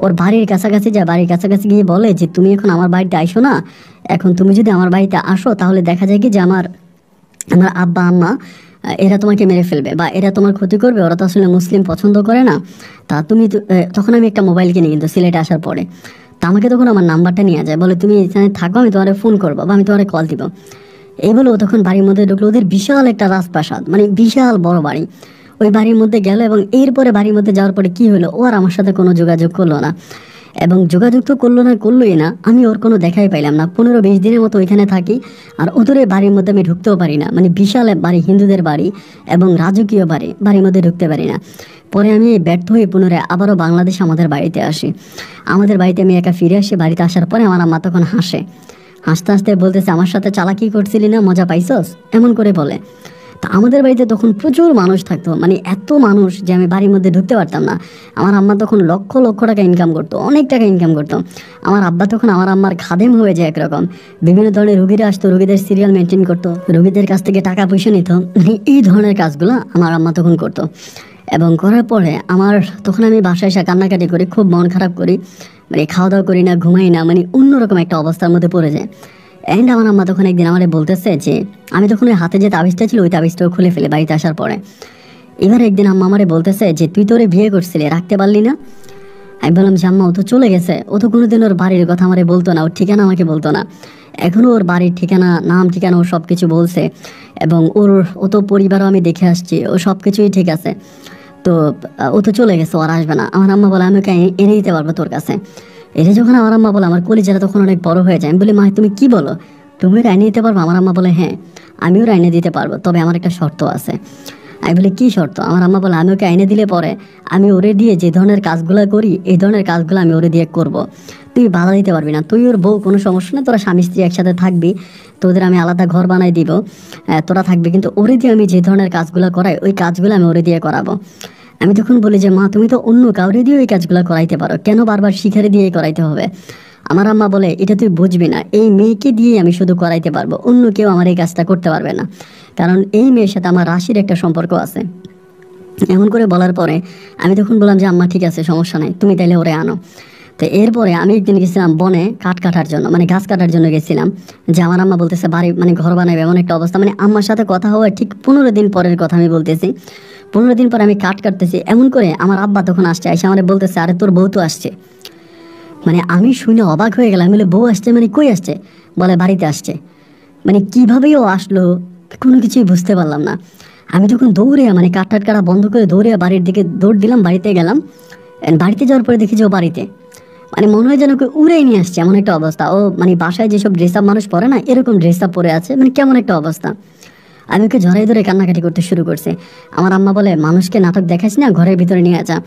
ওর বাড়ির কাছাকাছি যায়, বাড়ির কাছাকাছি গিয়ে বলে যে তুমি এখন আমার বাড়িতে আইসো না, এখন তুমি যদি আমার বাড়িতে আসো তাহলে দেখা যায় কি যে আমার আমার আব্বা আম্মা এরা তোমাকে মেরে ফেলবে বা এরা তোমার ক্ষতি করবে, ওরা তো আসলে মুসলিম পছন্দ করে না। তা তুমি তখন আমি একটা মোবাইল কিনি কিন্তু সিলেটে আসার পরে। তা আমাকে তখন আমার নাম্বারটা নিয়ে যায়, বলে তুমি এখানে থাকো, আমি তোমার ফোন করবো বা আমি তোমার কল দিব। এই বলে ও তখন বাড়ির মধ্যে ঢুকলো। ওদের বিশাল একটা রাজপ্রাসাদ, মানে বিশাল বড় বাড়ি। ওই বাড়ির মধ্যে গেল এবং এরপরে বাড়ির মধ্যে যাওয়ার পরে কি হলো, ও আর আমার সাথে কোনো যোগাযোগ করলো না। এবং যোগাযোগ তো করলোই না, আমি ওর কোনো দেখাই পাইলাম না। 15-20 দিনের মতো ওইখানে থাকি। আর ওদের এই বাড়ির মধ্যে আমি ঢুকতেও পারি না, মানে বিশাল বাড়ি, হিন্দুদের বাড়ি এবং রাজকীয় বাড়ি, বাড়ির মধ্যে ঢুকতে পারি না। পরে আমি ব্যর্থ হয়ে পুনরায় আবারও বাংলাদেশ আমাদের বাড়িতে আসি। আমাদের বাড়িতে আমি একা ফিরে আসি। বাড়িতে আসার পরে আমার আম্মা তখন হাসে, হাসতে হাসতে বলতেছে আমার সাথে চালাকি করছিলি না, মজা পাইছস, এমন করে বলে। তা আমাদের বাড়িতে তখন প্রচুর মানুষ থাকতো, মানে এত মানুষ যে আমি বাড়ির মধ্যে ঢুকতে পারতাম না। আমার আম্মা তখন লক্ষ লক্ষ টাকা ইনকাম করতো, অনেক টাকা ইনকাম করতো। আমার আব্বা তখন আমার আম্মার খাদেম হয়ে যায় একরকম। বিভিন্ন ধরনের রুগীরা আসতো, রুগীদের সিরিয়াল মেনটেন করতো, রুগীদের কাছ থেকে টাকা পয়সা নিত, মানে এই ধরনের কাজগুলো আমার আম্মা তখন করতো। এবং করার পরে আমার তখন আমি বাসায় এসে কান্নাকাটি করি, খুব মন খারাপ করি, মানে খাওয়া দাওয়া করি না, ঘুমাই না, মানে অন্যরকম একটা অবস্থার মধ্যে পড়ে যায়। অ্যান্ড আমার আম্মা তখন একদিন আমারে বলতেছে যে আমি তখন ওই হাতে যে তাবিজটা ছিল ওই তাবিজটাও খুলে ফেলে বাড়িতে আসার পরে। এবার একদিন আম্মা আমারে বলতেছে যে তুই তো ওরে বিয়ে করছিলি, রাখতে পারলি না? আমি বললাম যে আম্মা ও তো চলে গেছে, ও তো কোনোদিন ওর বাড়ির কথা আমারে বলতো না, ওর ঠিকানা আমাকে বলতো না। এখনও ওর বাড়ির ঠিকানা, নাম ঠিকানা ও সব কিছু বলছে। এবং ও তো পরিবারও আমি দেখে আসছি, ও সব কিছুই ঠিক আছে। তো ও তো চলে গেছে, ও আর আসবে না। আমার আম্মা বলে আমি ওকে এনে দিতে পারবো তোর কাছে। এটা যখন আমার আম্মা বলে আমার কলিজাটা তখন অনেক বড় হয়ে যায়। আমি বলি মা তুমি কি বলো, তুমি ওর আইনে দিতে পারবো? আমার আম্মা বলে হ্যাঁ আমিও আইনে দিতে পারবো, তবে আমার একটা শর্ত আছে। আমি বলি কী শর্ত? আমার আম্মা বলে আমি ওকে আইনে দিলে পরে আমি ওরে দিয়ে যে ধরনের কাজগুলো করি এই ধরনের কাজগুলো আমি ওরে দিয়ে করব। তুই বাধা দিতে পারবি না, তুই ওর বউ, কোনো সমস্যা নেই, তোরা স্বামী স্ত্রী একসাথে থাকবি, তোদের আমি আলাদা ঘর বানাই দিব, তোরা থাকবি, কিন্তু ওরে দিয়ে আমি যে ধরনের কাজগুলো করাই ওই কাজগুলো আমি ওরে দিয়ে করাবো। আমি তখন বলি যে মা তুমি তো অন্য কাউরে দিয়ে ওই কাজগুলো করাইতে পারো, কেন বারবার শিখারে দিয়ে করাইতে হবে? আমার আম্মা বলে এটা তুই বুঝবি না, এই মেয়েকে দিয়ে আমি শুধু করাইতে পারবো, অন্য কেউ আমার এই কাজটা করতে পারবে না, কারণ এই মেয়ের সাথে আমার রাশির একটা সম্পর্ক আছে। এমন করে বলার পরে আমি তখন বললাম যে আম্মা ঠিক আছে, সমস্যা নাই, তুমি তাইলে ওরে আনো। তো এরপরে আমি একদিন গেছিলাম বনে কাঠ কাটার জন্য, মানে গাছ কাটার জন্য গেছিলাম। যে আমার আম্মা বলতেছে বাড়ি মানে ঘর বানাবে, এমন একটা অবস্থা। মানে আম্মার সাথে কথা হওয়ার ঠিক 15 দিন পরের কথা আমি বলতেছি। 15 দিন পরে আমি কাঠ কাটতেছি, এমন করে আমার আব্বা তখন আসছে, এসে আমার বলতেছে আরে তোর বউ তো আসছে। মানে আমি শুনে অবাক হয়ে গেলাম, বলে বউ আসছে মানে কই আসছে? বলে বাড়িতে আসছে। মানে কীভাবেই ও আসলো কোনো কিছুই বুঝতে পারলাম না। আমি তখন দৌড়ে মানে কাঠ কাটা বন্ধ করে দৌড়ে বাড়ির দিকে দৌড় দিলাম, বাড়িতে গেলাম। বাড়িতে যাওয়ার পরে দেখি যে ও বাড়িতে, মানে মনে হয় যেন ওকে উড়েই নিয়ে আসছে, এমন একটা অবস্থা। ও মানে বাসায় যেসব ড্রেস আপ মানুষ পরে না, এরকম ড্রেস আপ পরে আছে, মানে কেমন একটা অবস্থা। আমি ওকে জড়াই ধরে কান্নাকাটি করতে শুরু করছে। আমার আম্মা বলে মানুষকে নাটক দেখাস না, ঘরের ভিতরে নিয়ে যা।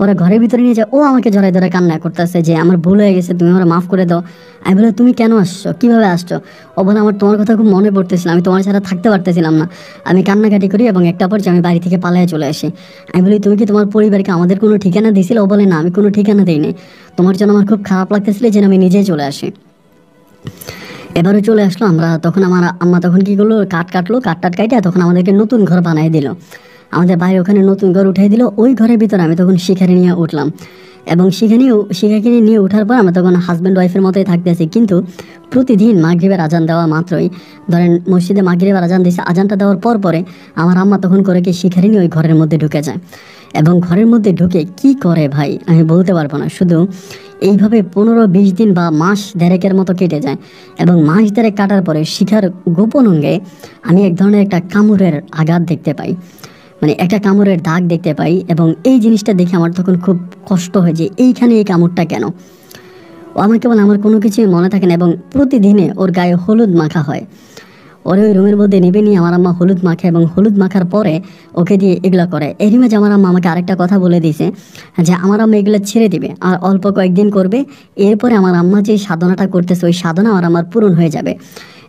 পরে ঘরের ভিতরে নিয়ে যায়, ও আমাকে জড়াই ধরে কান্না করতেছে যে আমার ভুল হয়ে গেছে, তুমি আমার মাফ করে দাও। আমি বলে তুমি কেন আসছো, কীভাবে আসছো? ও বলে আমার তোমার কথা খুব মনে পড়তেছিল, আমি তোমার ছাড়া থাকতে পারতেছিলাম না। আমি কান্নাকাটি করি এবং একটা পর্যায়ে আমি বাড়ি থেকে পালিয়ে চলে আসি। আমি বলি তুমি কি তোমার পরিবারকে আমাদের কোনো ঠিকানা দিয়েছিলে? ও বলে না আমি কোনো ঠিকানা দিইনি, তোমার জন্য আমার খুব খারাপ লাগতেছিল যে আমি নিজেই চলে আসি। এবারে চলে আসলো আমরা। তখন আমার আম্মা তখন কি করলো, কাঠ কাটলো, কাঠ কাইটা তখন আমাদেরকে নতুন ঘর বানিয়ে দিল। আমাদের বাইরে ওখানে নতুন ঘর উঠাই দিল। ওই ঘরের ভিতরে আমি তখন শিকারে নিয়ে উঠলাম। এবং সেখানে নিয়ে ওঠার পর আমরা তখন হাজব্যান্ড ওয়াইফের মতোই থাকতেছি। কিন্তু প্রতিদিন মাগরিবের আজান দেওয়া মাত্রই, ধরেন মসজিদে মাগরিবের আজান দিয়েছে, আজানটা দেওয়ার পরে আমার আম্মা তখন করে কি শিকারি নিয়ে ওই ঘরের মধ্যে ঢুকে যায়। এবং ঘরের মধ্যে ঢুকে কি করে ভাই আমি বলতে পারবো না। শুধু এইভাবে 15-20 দিন বা মাস দেড়েকের মতো কেটে যায়। এবং মাস দেড়েক কাটার পরে শিখার গোপন অঙ্গে আমি এক ধরনের একটা কামড়ের আঘাত দেখতে পাই, মানে একটা কামড়ের দাগ দেখতে পাই। এবং এই জিনিসটা দেখে আমার তখন খুব কষ্ট হয় যে এইখানে এই কামড়টা কেন। ও আমাকে বলে আমার কোনো কিছুই মনে থাকে না। এবং প্রতিদিনে ওর গায়ে হলুদ মাখা হয়, ওর ওই রুমের মধ্যে নেবে নিয়ে আমার আম্মা হলুদ মাখে এবং হলুদ মাখার পরে ওকে দিয়ে এগুলো করে। এরই মাঝে আমার আম্মা আমাকে আরেকটা কথা বলে দিয়েছে যে আমার আম্মা এগুলো ছেড়ে দিবে আর অল্প কয়েকদিন করবে, এরপরে আমার আম্মা যে সাধনাটা করতেছে ওই সাধনা আমার পূরণ হয়ে যাবে।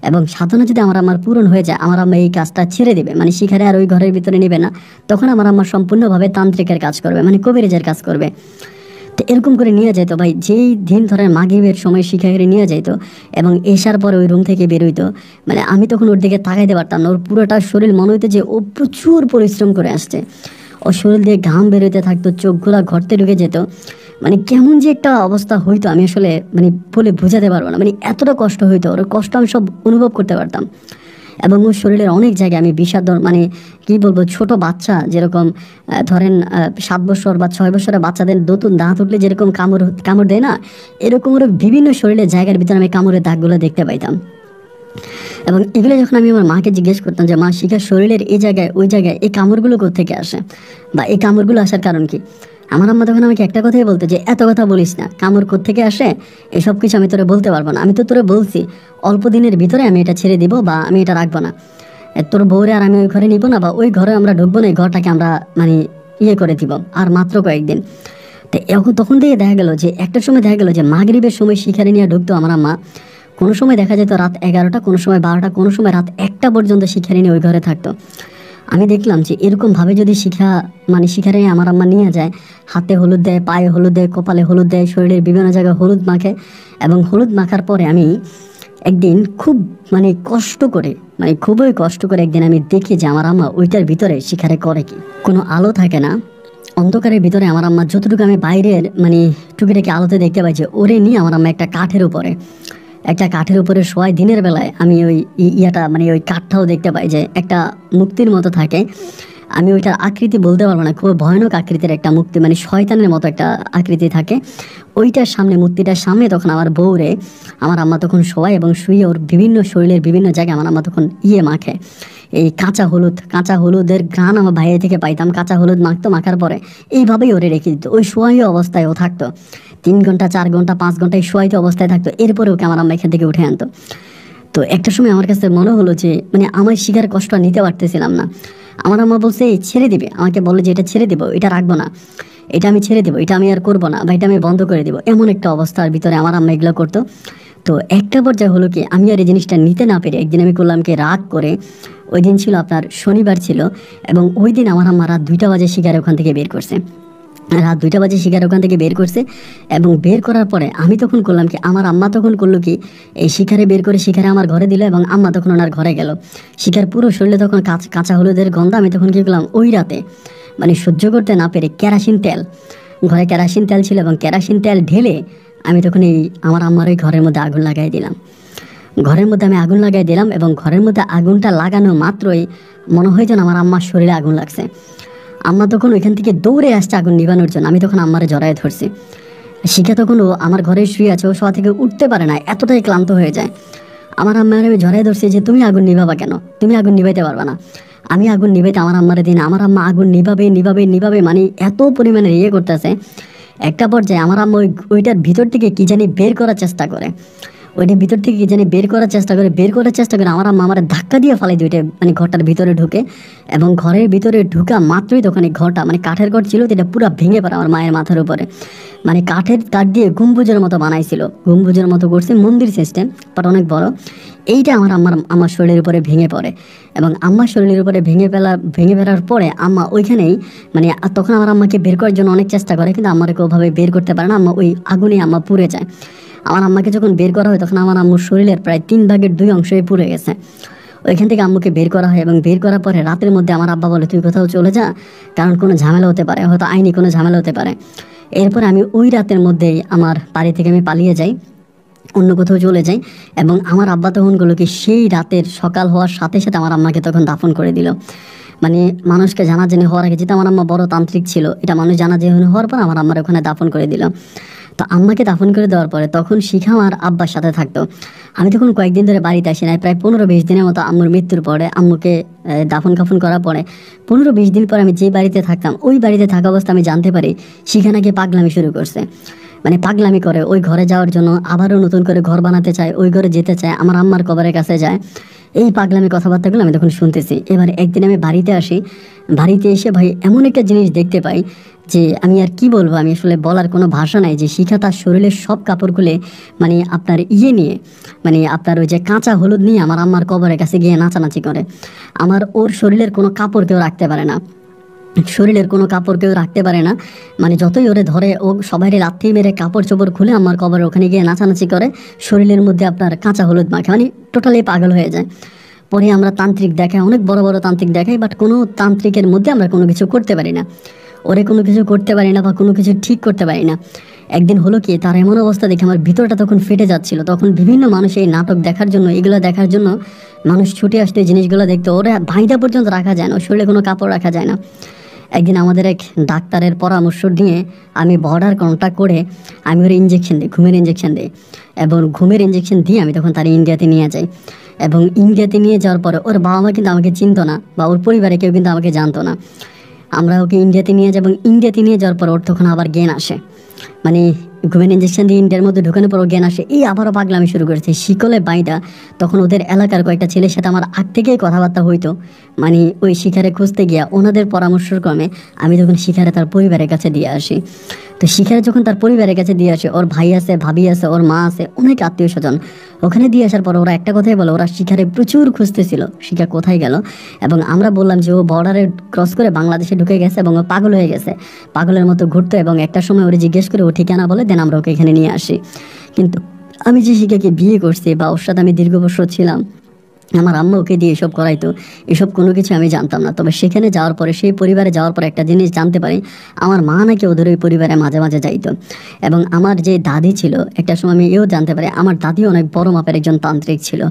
এবং সাধনা যদি আমার পূরণ হয়ে যায় আমার আম্মা এই কাজটা ছেড়ে দিবে, মানে শিখারে আর ওই ঘরের ভিতরে নেবে না। তখন আমার আম্মা সম্পূর্ণভাবে তান্ত্রিকের কাজ করবে, মানে কবিরাজের কাজ করবে। তো এরকম করে নিয়ে যেত ভাই, যেই দিন ধরে মাগরিবের সময় শিখারে নিয়ে যেত এবং এসার পরে ওই রুম থেকে বেরোইতো, মানে আমি তখন ওর দিকে তাকাইতে পারতাম না। ওর পুরোটা শরীর মনে হইতো যে ও প্রচুর পরিশ্রম করে আসছে, ওর শরীর দিয়ে ঘাম বেরোতে থাকতো, চোখগুলা ঘরতে ঢুকে যেত, মানে কেমন যে একটা অবস্থা হইতো আমি আসলে মানে বলে বোঝাতে পারবো না। মানে এতটা কষ্ট হইতো, ওর কষ্ট আমি সব অনুভব করতে পারতাম। এবং ওর শরীরের অনেক জায়গায় আমি বিষাদ, মানে কি বলবো, ছোট বাচ্চা যেরকম ধরেন 7 বছর বা 6 বছরের বাচ্চাদের নতুন দাঁত উঠলে যেরকম কামড় দেয় না, এরকম ওর বিভিন্ন শরীরের জায়গার ভিতরে আমি কামড়ের দাগগুলো দেখতে পাইতাম। এবং এগুলো যখন আমি আমার মাকে জিজ্ঞেস করতাম যে মা শিখার শরীরের এই জায়গায় ওই জায়গায় এই কামড়গুলো কোত্থেকে আসে বা এই কামড়গুলো আসার কারণ কি, আমার আম্মা তখন আমাকে একটা কথাই বলতো যে এত কথা বলিস না, কামড় কোত্থেকে আসে এসব কিছু আমি তোরে বলতে পারবো না। আমি তো তোরে বলছি অল্প দিনের ভিতরে আমি এটা ছেড়ে দিব বা আমি এটা রাখবো না, তোর বউরে আর আমি ওই ঘরে নিব না বা ওই ঘরে আমরা ঢুকবো না, এই ঘরটাকে আমরা মানে করে দিব আর মাত্র কয়েকদিন। তো এখন তখন থেকে দেখা গেল যে একটা সময় দেখা গেল যে মাগরিবের সময় শিখারে নিয়ে ঢুকতো আমার আম্মা, কোনো সময় দেখা যেত রাত 11টা, কোনো সময় 12টা, কোনো সময় রাত 1টা পর্যন্ত শিখারে নিয়ে ওই ঘরে থাকতো। আমি দেখলাম যে এরকমভাবে যদি শিখারে আমার আম্মা নিয়ে যায়, হাতে হলুদ দেয়, পায়ে হলুদ দেয়, কপালে হলুদ দেয়, শরীরের বিভিন্ন জায়গায় হলুদ মাখে। এবং হলুদ মাখার পরে আমি একদিন খুব খুবই কষ্ট করে একদিন আমি দেখি যে আমার আম্মা ওইটার ভিতরে শিখারে করে কি, কোনো আলো থাকে না, অন্ধকারের ভিতরে আমার আম্মা যতটুকু আমি বাইরের টুকিটাকি আলোতে দেখতে পাই যে ওরে নিয়ে আমার আম্মা একটা কাঠের উপরে শোয়ায়। দিনের বেলায় আমি ওই ওই কাঠটাও দেখতে পাই যে একটা মুক্তির মতো থাকে। আমি ওইটার আকৃতি বলতে পারবো না, খুব ভয়ানক আকৃতির একটা মূর্তি, মানে শয়তানের মতো একটা আকৃতি থাকে। ওইটার সামনে, মূর্তিটার সামনে তখন আমার বউরে আমার আম্মা তখন শোয়ায় এবং শুয়ে ওর বিভিন্ন শরীরের বিভিন্ন জায়গায় আমার আম্মা তখন মাখে। এই কাঁচা হলুদের ঘ্রাণ আমার বাইরে থেকে পাইতাম, কাঁচা হলুদ মাখতো, মাখার পরে এইভাবেই ওরে রেখে দিত। ওই শোয়াই অবস্থায় ও থাকতো 3 ঘন্টা 4 ঘন্টা 5 ঘন্টায় শোয়াইতে অবস্থায় থাকতো। এরপরে ওকে আমার আম্মা এখান থেকে উঠে আনতো। তো একটা সময় আমার কাছে মনে হলো যে আমার শিকার কষ্ট নিতে পারতেছিলাম না। আমার আম্মা বলছে ছেড়ে দিবে, আমাকে বলে যে এটা ছেড়ে দেবো, এটা রাখবো না, এটা আমি ছেড়ে দেবো, এটা আমি আর করবো না বা এটা আমি বন্ধ করে দেবো, এমন একটা অবস্থার ভিতরে আমার আম্মা এগুলো করতো। তো একটা পর্যায়ে হলো কি আমি আর এই জিনিসটা নিতে না পেরে একদিন আমি করলাম কি, রাগ করে, ওই দিন ছিল আপনার শনিবার ছিল এবং ওই দিন আমার আম্মা রাত 2টা বাজে শিকার ওখান থেকে বের করছে। এবং বের করার পরে আমি তখন করলাম কি, আমার আম্মা তখন করলো কি, এই শিকারে বের করে শিকারে আমার ঘরে দিল এবং আম্মা তখন ওনার ঘরে গেল। শিকার পুরো শরীরে তখন কাঁচা হলুদের গন্ধ। আমি তখন কি করলাম, ওই রাতে সহ্য করতে না পেরে ঘরে কেরাসিন তেল ছিল এবং কেরাসিন তেল ঢেলে আমি তখন আমার আম্মার ওই ঘরের মধ্যে আগুন লাগাই দিলাম। এবং ঘরের মধ্যে আগুনটা লাগানো মাত্রই মনে হয় যেন আমার আম্মার শরীরে আগুন লাগছে। আম্মা তখন ওইখান থেকে দৌড়ে আসছে আগুন নিভানোর জন্য। আমি তখন আম্মারে জড়ায় ধরছি। শিখা তখন ও আমার ঘরে শুয়ে আছে, ও শোয়া থেকে উঠতে পারে না, এতটাই ক্লান্ত হয়ে যায়। আমার আম্মার আমি জড়ায় ধরছি যে তুমি আগুন নিভাবা কেন, তুমি আগুন নিভাইতে পারবা না। আমি আগুন নিভাইতে আমার আম্মারে দিন, আমার আম্মা আগুন নিভাবে মানে এত পরিমাণে করতেছে। একটা পর্যায়ে আমার আম্মা ওইটার ভিতর থেকে কি জানি বের করার চেষ্টা করে, বের করার চেষ্টা করে আমার আম্মা আমার ধাক্কা দিয়ে ফালাই দিই ঘরটার ভিতরে ঢুকে। এবং ঘরের ভিতরে ঢুকা মাত্রই তখন এই ঘরটা কাঠের ঘর ছিল, এটা পুরো ভেঙে পড়ে আমার মায়ের মাথার উপরে। কাঠ দিয়ে গম্বুজের মতো বানাইছিল, গম্বুজের মতো করছে, মন্দির সিস্টেম, বাট অনেক বড়। এইটা আমার শরীরের উপরে ভেঙে পড়ে এবং আম্মার শরীরের উপরে ভেঙে ফেলার পরে আম্মা ওইখানেই তখন আমার আম্মাকে বের করার জন্য অনেক চেষ্টা করে, কিন্তু আমাকে ওভাবে বের করতে পারে না। আম্মা ওই আগুনে পুড়ে যায়। আমার আম্মাকে যখন বের করা হয় তখন আমার আম্মুর শরীরের প্রায় 3/2 অংশই পুড়ে গেছে। ওইখান থেকে আম্মুকে বের করা হয় এবং বের করার পরে রাতের মধ্যে আমার আব্বা বলে তুই কোথাও চলে যা, কারণ কোনো ঝামেলা হতে পারে, হয়তো আইনি কোনো ঝামেলা হতে পারে। এরপর আমি ওই রাতের মধ্যেই আমার বাড়ি থেকে আমি পালিয়ে যাই, অন্য কোথাও চলে যাই। এবং আমার আব্বা তখন বললো কি সেই রাতের সকাল হওয়ার সাথে সাথে আমার আম্মাকে তখন দাফন করে দিল। মানে মানুষকে জানাজানি হওয়ার আগে, যেহেতু আমার আম্মা বড় তান্ত্রিক ছিল, এটা মানুষ জানাজানি হওয়ার পর আমার আম্মার ওখানে দাফন করে দিল। তো আম্মাকে দাফন করে দেওয়ার পরে তখন শিখা আমার আব্বার সাথে থাকতো। আমি তখন কয়েকদিন ধরে বাড়িতে আসি নাই, প্রায় 15-20 দিনের মতো আম্মুর মৃত্যুর পরে, আম্মুকে দাফন কাফন করার পরে 15-20 দিন পর আমি যে বাড়িতে থাকতাম, ওই বাড়িতে থাকা অবস্থা আমি জানতে পারি শিখা নাকি পাগলামি শুরু করছে। মানে পাগলামি করে ওই ঘরে যাওয়ার জন্য, আবারও নতুন করে ঘর বানাতে চায়, ওই ঘরে যেতে চায়, আমার আম্মার কবরের কাছে যায়। এই পাগলামি কথাবার্তাগুলো আমি তখন শুনতেছি। এবার একদিন আমি বাড়িতে আসি, বাড়িতে এসে ভাই এমন একটা জিনিস দেখতে পাই যে আমি আর কি বলবো, আমি আসলে বলার কোনো ভাষা নাই। যে শিখা তার শরীরের সব কাপড় খুলে, মানে আপনার নিয়ে, মানে আপনার ওই যে কাঁচা হলুদ নিয়ে আমার আম্মার কবরের কাছে গিয়ে নাচানাচি করে। ওর শরীরের কোনো কাপড় কেউ রাখতে পারে না, শরীরের কোনো কাপড় কেউ রাখতে পারে না। মানে যতই ওরে ধরে, ও সবাই লাথি মেরে কাপড় চোপড় খুলে আমার কবরের ওখানে গিয়ে নাচানাচি করে, শরীরের মধ্যে আপনার কাঁচা হলুদ মাখে, মানে টোটালি পাগল হয়ে যায়। পরে আমরা তান্ত্রিক দেখাই, অনেক বড় বড় তান্ত্রিক দেখাই, বাট কোনো তান্ত্রিকের মধ্যে আমরা কোনো কিছু করতে পারি না, ওরে কোনো কিছু করতে পারি না বা কোনো কিছু ঠিক করতে পারি না। একদিন হলো কি, তার এমন অবস্থা দেখে আমার ভিতরটা তখন ফেটে যাচ্ছিল। তখন বিভিন্ন মানুষ এই নাটক দেখার জন্য, এগুলো দেখার জন্য মানুষ ছুটে আসতে, জিনিসগুলো দেখতে। ওরা ভাইদা পর্যন্ত রাখা যায় না, শরীরে কোনো কাপড় রাখা যায় না। একদিন আমাদের এক ডাক্তারের পরামর্শ নিয়ে আমি বর্ডার কন্ট্যাক্ট করে আমি ওর ইঞ্জেকশন দিই, ঘুমের ইঞ্জেকশন দিই। এবং ঘুমের ইঞ্জেকশন দিয়ে আমি তখন তার ইন্ডিয়াতে নিয়ে যাই। এবং ইন্ডিয়াতে নিয়ে যাওয়ার পরে ওর বাবা মা কিন্তু আমাকে চিনতো না, বা ওর পরিবারে কেউ কিন্তু আমাকে জানতো না। আমরা ওকে ইন্ডিয়াতে নিয়ে যাই, এবং ইন্ডিয়াতে নিয়ে যাওয়ার পর ওর তখন আবার জ্ঞান আসে। মানে ঘুমের ইঞ্জেকশন দিয়ে ইন্ডিয়ার মধ্যে ঢুকানোর পর জ্ঞান আসে। এই আবারও পাগলামি শুরু করেছে শিকলে বাইটা। তখন ওদের এলাকার কয়েকটা ছেলের সাথে আমার আগ থেকেই কথাবার্তা হইতো। মানে ওই শিখারে খুঁজতে গিয়া ওনাদের পরামর্শক্রমে আমি তখন শিখারে তার পরিবারের কাছে দিয়ে আসি। তো শিখারে যখন তার পরিবারের কাছে দিয়ে আসে, ওর ভাই আছে, ভাবি আছে, ওর মা আছে, অনেক আত্মীয় স্বজন। ওখানে দিয়ে আসার পর ওরা একটা কথাই বলো, ওরা শিখারে প্রচুর খুঁজতেছিল শিখা কোথায় গেল। এবং আমরা বললাম যে ও বর্ডারে ক্রস করে বাংলাদেশে ঢুকে গেছে এবং ও পাগল হয়ে গেছে, পাগলের মতো ঘুরতো। এবং একটা সময় ওরে জিজ্ঞেস করে ও ঠিকানা বলে, দেন আমরা ওকে এখানে নিয়ে আসি। কিন্তু আমি যে শিখাকে বিয়ে করছি বা ওর সাথে আমি দীর্ঘ বছর ছিলাম, আমার আম্মা ওকে দিয়ে এসব করাইতো, এসব কোনো কিছু আমি জানতাম না। তবে সেখানে যাওয়ার পরে, সেই পরিবারে যাওয়ার পরে একটা জিনিস জানতে পারি, আমার মা নাকি ওদের ওই পরিবারে মাঝে মাঝে যাইতো। এবং আমার যে দাদি ছিল, একটা সময় আমি এও জানতে পারি আমার দাদি অনেক বড় মাপের একজন তান্ত্রিক ছিল,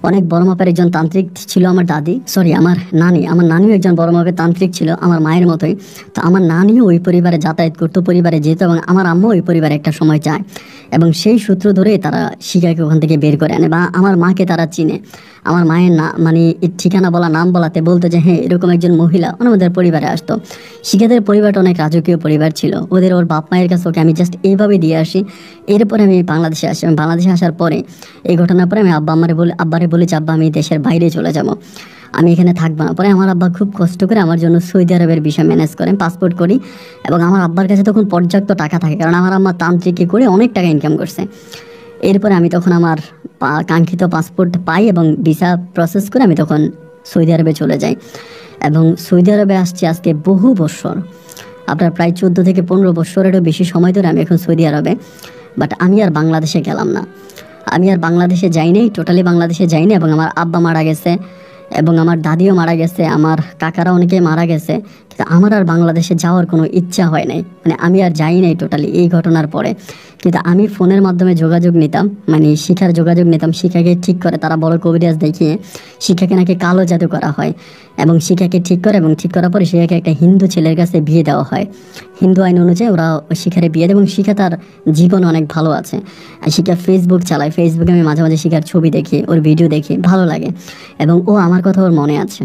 অনেক বড় মাপের একজন তান্ত্রিক ছিল আমার দাদি, সরি আমার নানি। আমার নানিও একজন বড় মাপের তান্ত্রিক ছিল আমার মায়ের মতোই। তো আমার নানিও ওই পরিবারে যাতায়াত করতো, পরিবারে যেত, এবং আমার আম্মু ওই পরিবারে একটা সময় যায়। এবং সেই সূত্র ধরে তারা শিখাকে ওখান থেকে বের করে আনে, বা আমার মাকে তারা চিনে। আমার মায়ের মানে ঠিকানা বলা, নাম বলাতে বলতো যে হ্যাঁ এরকম একজন মহিলা ওনাদের পরিবারে আসতো। শিখাদের পরিবারটা অনেক রাজকীয় পরিবার ছিল, ওর বাপ মায়ের কাছে ওকে আমি জাস্ট এইভাবে দিয়ে আসি। এরপরে আমি বাংলাদেশে আসি। আমি বাংলাদেশে আসার পরে, এই ঘটনার পরে আমি আব্বারে বলি যে আব্বা আমি দেশের বাইরে চলে যাব, আমি এখানে থাকবো না। পরে আমার আব্বা খুব কষ্ট করে আমার জন্য সৌদি আরবের বিষয় ম্যানেজ করেন, পাসপোর্ট করি। এবং আমার আব্বার কাছে তখন পর্যাপ্ত টাকা থাকে, কারণ আমার আম্মা তান্ত্রিকে করে অনেক টাকা ইনকাম করছে। এরপরে আমি তখন আমার কাঙ্ক্ষিত পাসপোর্ট পাই এবং ভিসা প্রসেস করে আমি তখন সৌদি আরবে চলে যাই। এবং সৌদি আরবে আসছি আজকে বহু বছর, আপনার প্রায় 14 থেকে 15 বছরেরও বেশি সময় ধরে আমি এখন সৌদি আরবে। বাট আমি আর বাংলাদেশে গেলাম না, আমি আর বাংলাদেশে যাইনি, টোটালি বাংলাদেশে যাইনি। এবং আমার আব্বা মারা গেছে, এবং আমার দাদিও মারা গেছে, আমার কাকারা অনেকে মারা গেছে। কিন্তু আমার আর বাংলাদেশে যাওয়ার কোনো ইচ্ছা হয় নাই, মানে আমি আর যাই নাই টোটালি এই ঘটনার পরে। কিন্তু আমি ফোনের মাধ্যমে যোগাযোগ নিতাম, মানে শিখার যোগাযোগ নিতাম। শিখাকে ঠিক করে তারা বড় কবিরাজ দেখিয়ে শিখাকে নাকি কালো জাদু করা হয়, এবং শিখাকে ঠিক করে, এবং ঠিক করার পরে শিখাকে একটা হিন্দু ছেলের কাছে বিয়ে দেওয়া হয়। হিন্দু আইন অনুযায়ী ওরা শিখারে বিয়ে দেয়, এবং শিখা তার জীবন অনেক ভালো আছে। আর শিখা ফেসবুক চালায়, ফেসবুকে আমি মাঝে মাঝে শিখার ছবি দেখি, ওর ভিডিও দেখি, ভালো লাগে। এবং ও আমার কথা ওর মনে আছে।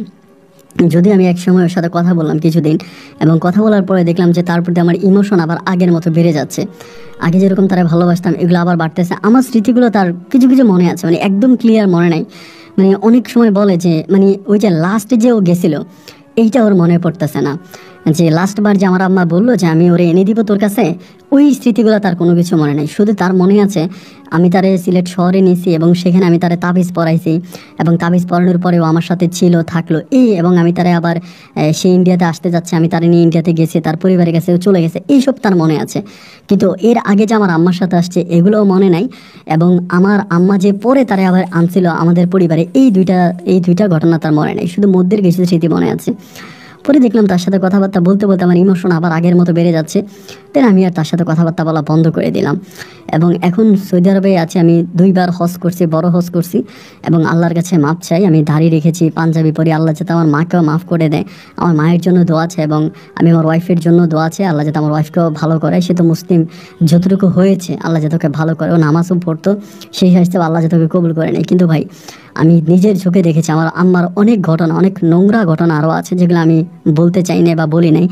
যদি আমি এক সময় ওর সাথে কথা বললাম কিছুদিন, এবং কথা বলার পরে দেখলাম যে তার প্রতি আমার ইমোশন আবার আগের মতো বেড়ে যাচ্ছে। আগে যেরকম তারা ভালোবাসতাম, এগুলো আবার বাড়তেছে। আমার স্মৃতিগুলো তার কিছু কিছু মনে আছে, মানে একদম ক্লিয়ার মনে নাই। মানে অনেক সময় বলে যে মানে ওই যে লাস্টে যে ও গেছিলো, এইটা ওর মনে পড়তেছে না। যে লাস্টবার যে আমার আম্মা বললো যে আমি ওরে এনে দিব তোর কাছে, ওই স্মৃতিগুলো তার কোনো কিছু মনে নেই। শুধু তার মনে আছে আমি তারে সিলেট শহরে নিয়েছি, এবং সেখানে আমি তারে তাবিজ পরাইছি, এবং তাবিজ পরানোর পরেও আমার সাথে ছিল, থাকলো এই। এবং আমি তারে আবার সে ইন্ডিয়াতে আসতে যাচ্ছে, আমি তারে নিয়ে ইন্ডিয়াতে গেছি, তার পরিবারের কাছে চলে গেছে, এইসব তার মনে আছে। কিন্তু এর আগে যে আমার আম্মার সাথে আসছে এগুলোও মনে নাই। এবং আমার আম্মা যে পরে তারে আবার আনছিল আমাদের পরিবারে, এই দুইটা ঘটনা তার মনে নাই। শুধু মধ্যের কিছু স্মৃতি মনে আছে। পরে দেখলাম তার সাথে কথাবার্তা বলতে বলতে আমার ইমোশন আবার আগের মতো বেড়ে যাচ্ছে। দেন আমি আর তার সাথে কথাবার্তা বলা বন্ধ করে দিলাম। এবং এখন সৌদি আরবে আছি, আমি 2বার হজ করছি, বড় হজ করছি, এবং আল্লাহর কাছে মাপ চাই। আমি দাড়ি রেখেছি, পাঞ্জাবি পরি, আল্লাহ যাতে আমার মাকেও মাফ করে দেয়। আমার মায়ের জন্য দোয়া আছে এবং আমি আমার ওয়াইফের জন্য দোয়া আছে, আল্লাহ যাতে আমার ওয়াইফকেও ভালো করে। সে তো মুসলিম, যতটুকু হয়েছে আল্লাহ যাতে ওকে ভালো করে। ও নামাজও পড়তো, সেই হিসেবে আল্লাহ যাতে ওকে কবুল করে নেয়। কিন্তু ভাই আমি নিজের চোখে দেখেছি আমার আম্মার অনেক ঘটনা, অনেক নোংরা ঘটনা আরও আছে যেগুলো আমি বলতে চাই না বা বলি নাই।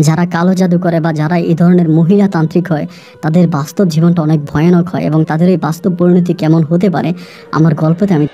যারা কালো জাদু করে বা যারা এই ধরনের মহিলাতান্ত্রিক হয় তাদের বাস্তব জীবনটা অনেক ভয়ানক হয়, এবং তাদের এই বাস্তব পরিণতি কেমন হতে পারে আমার গল্পতে আমি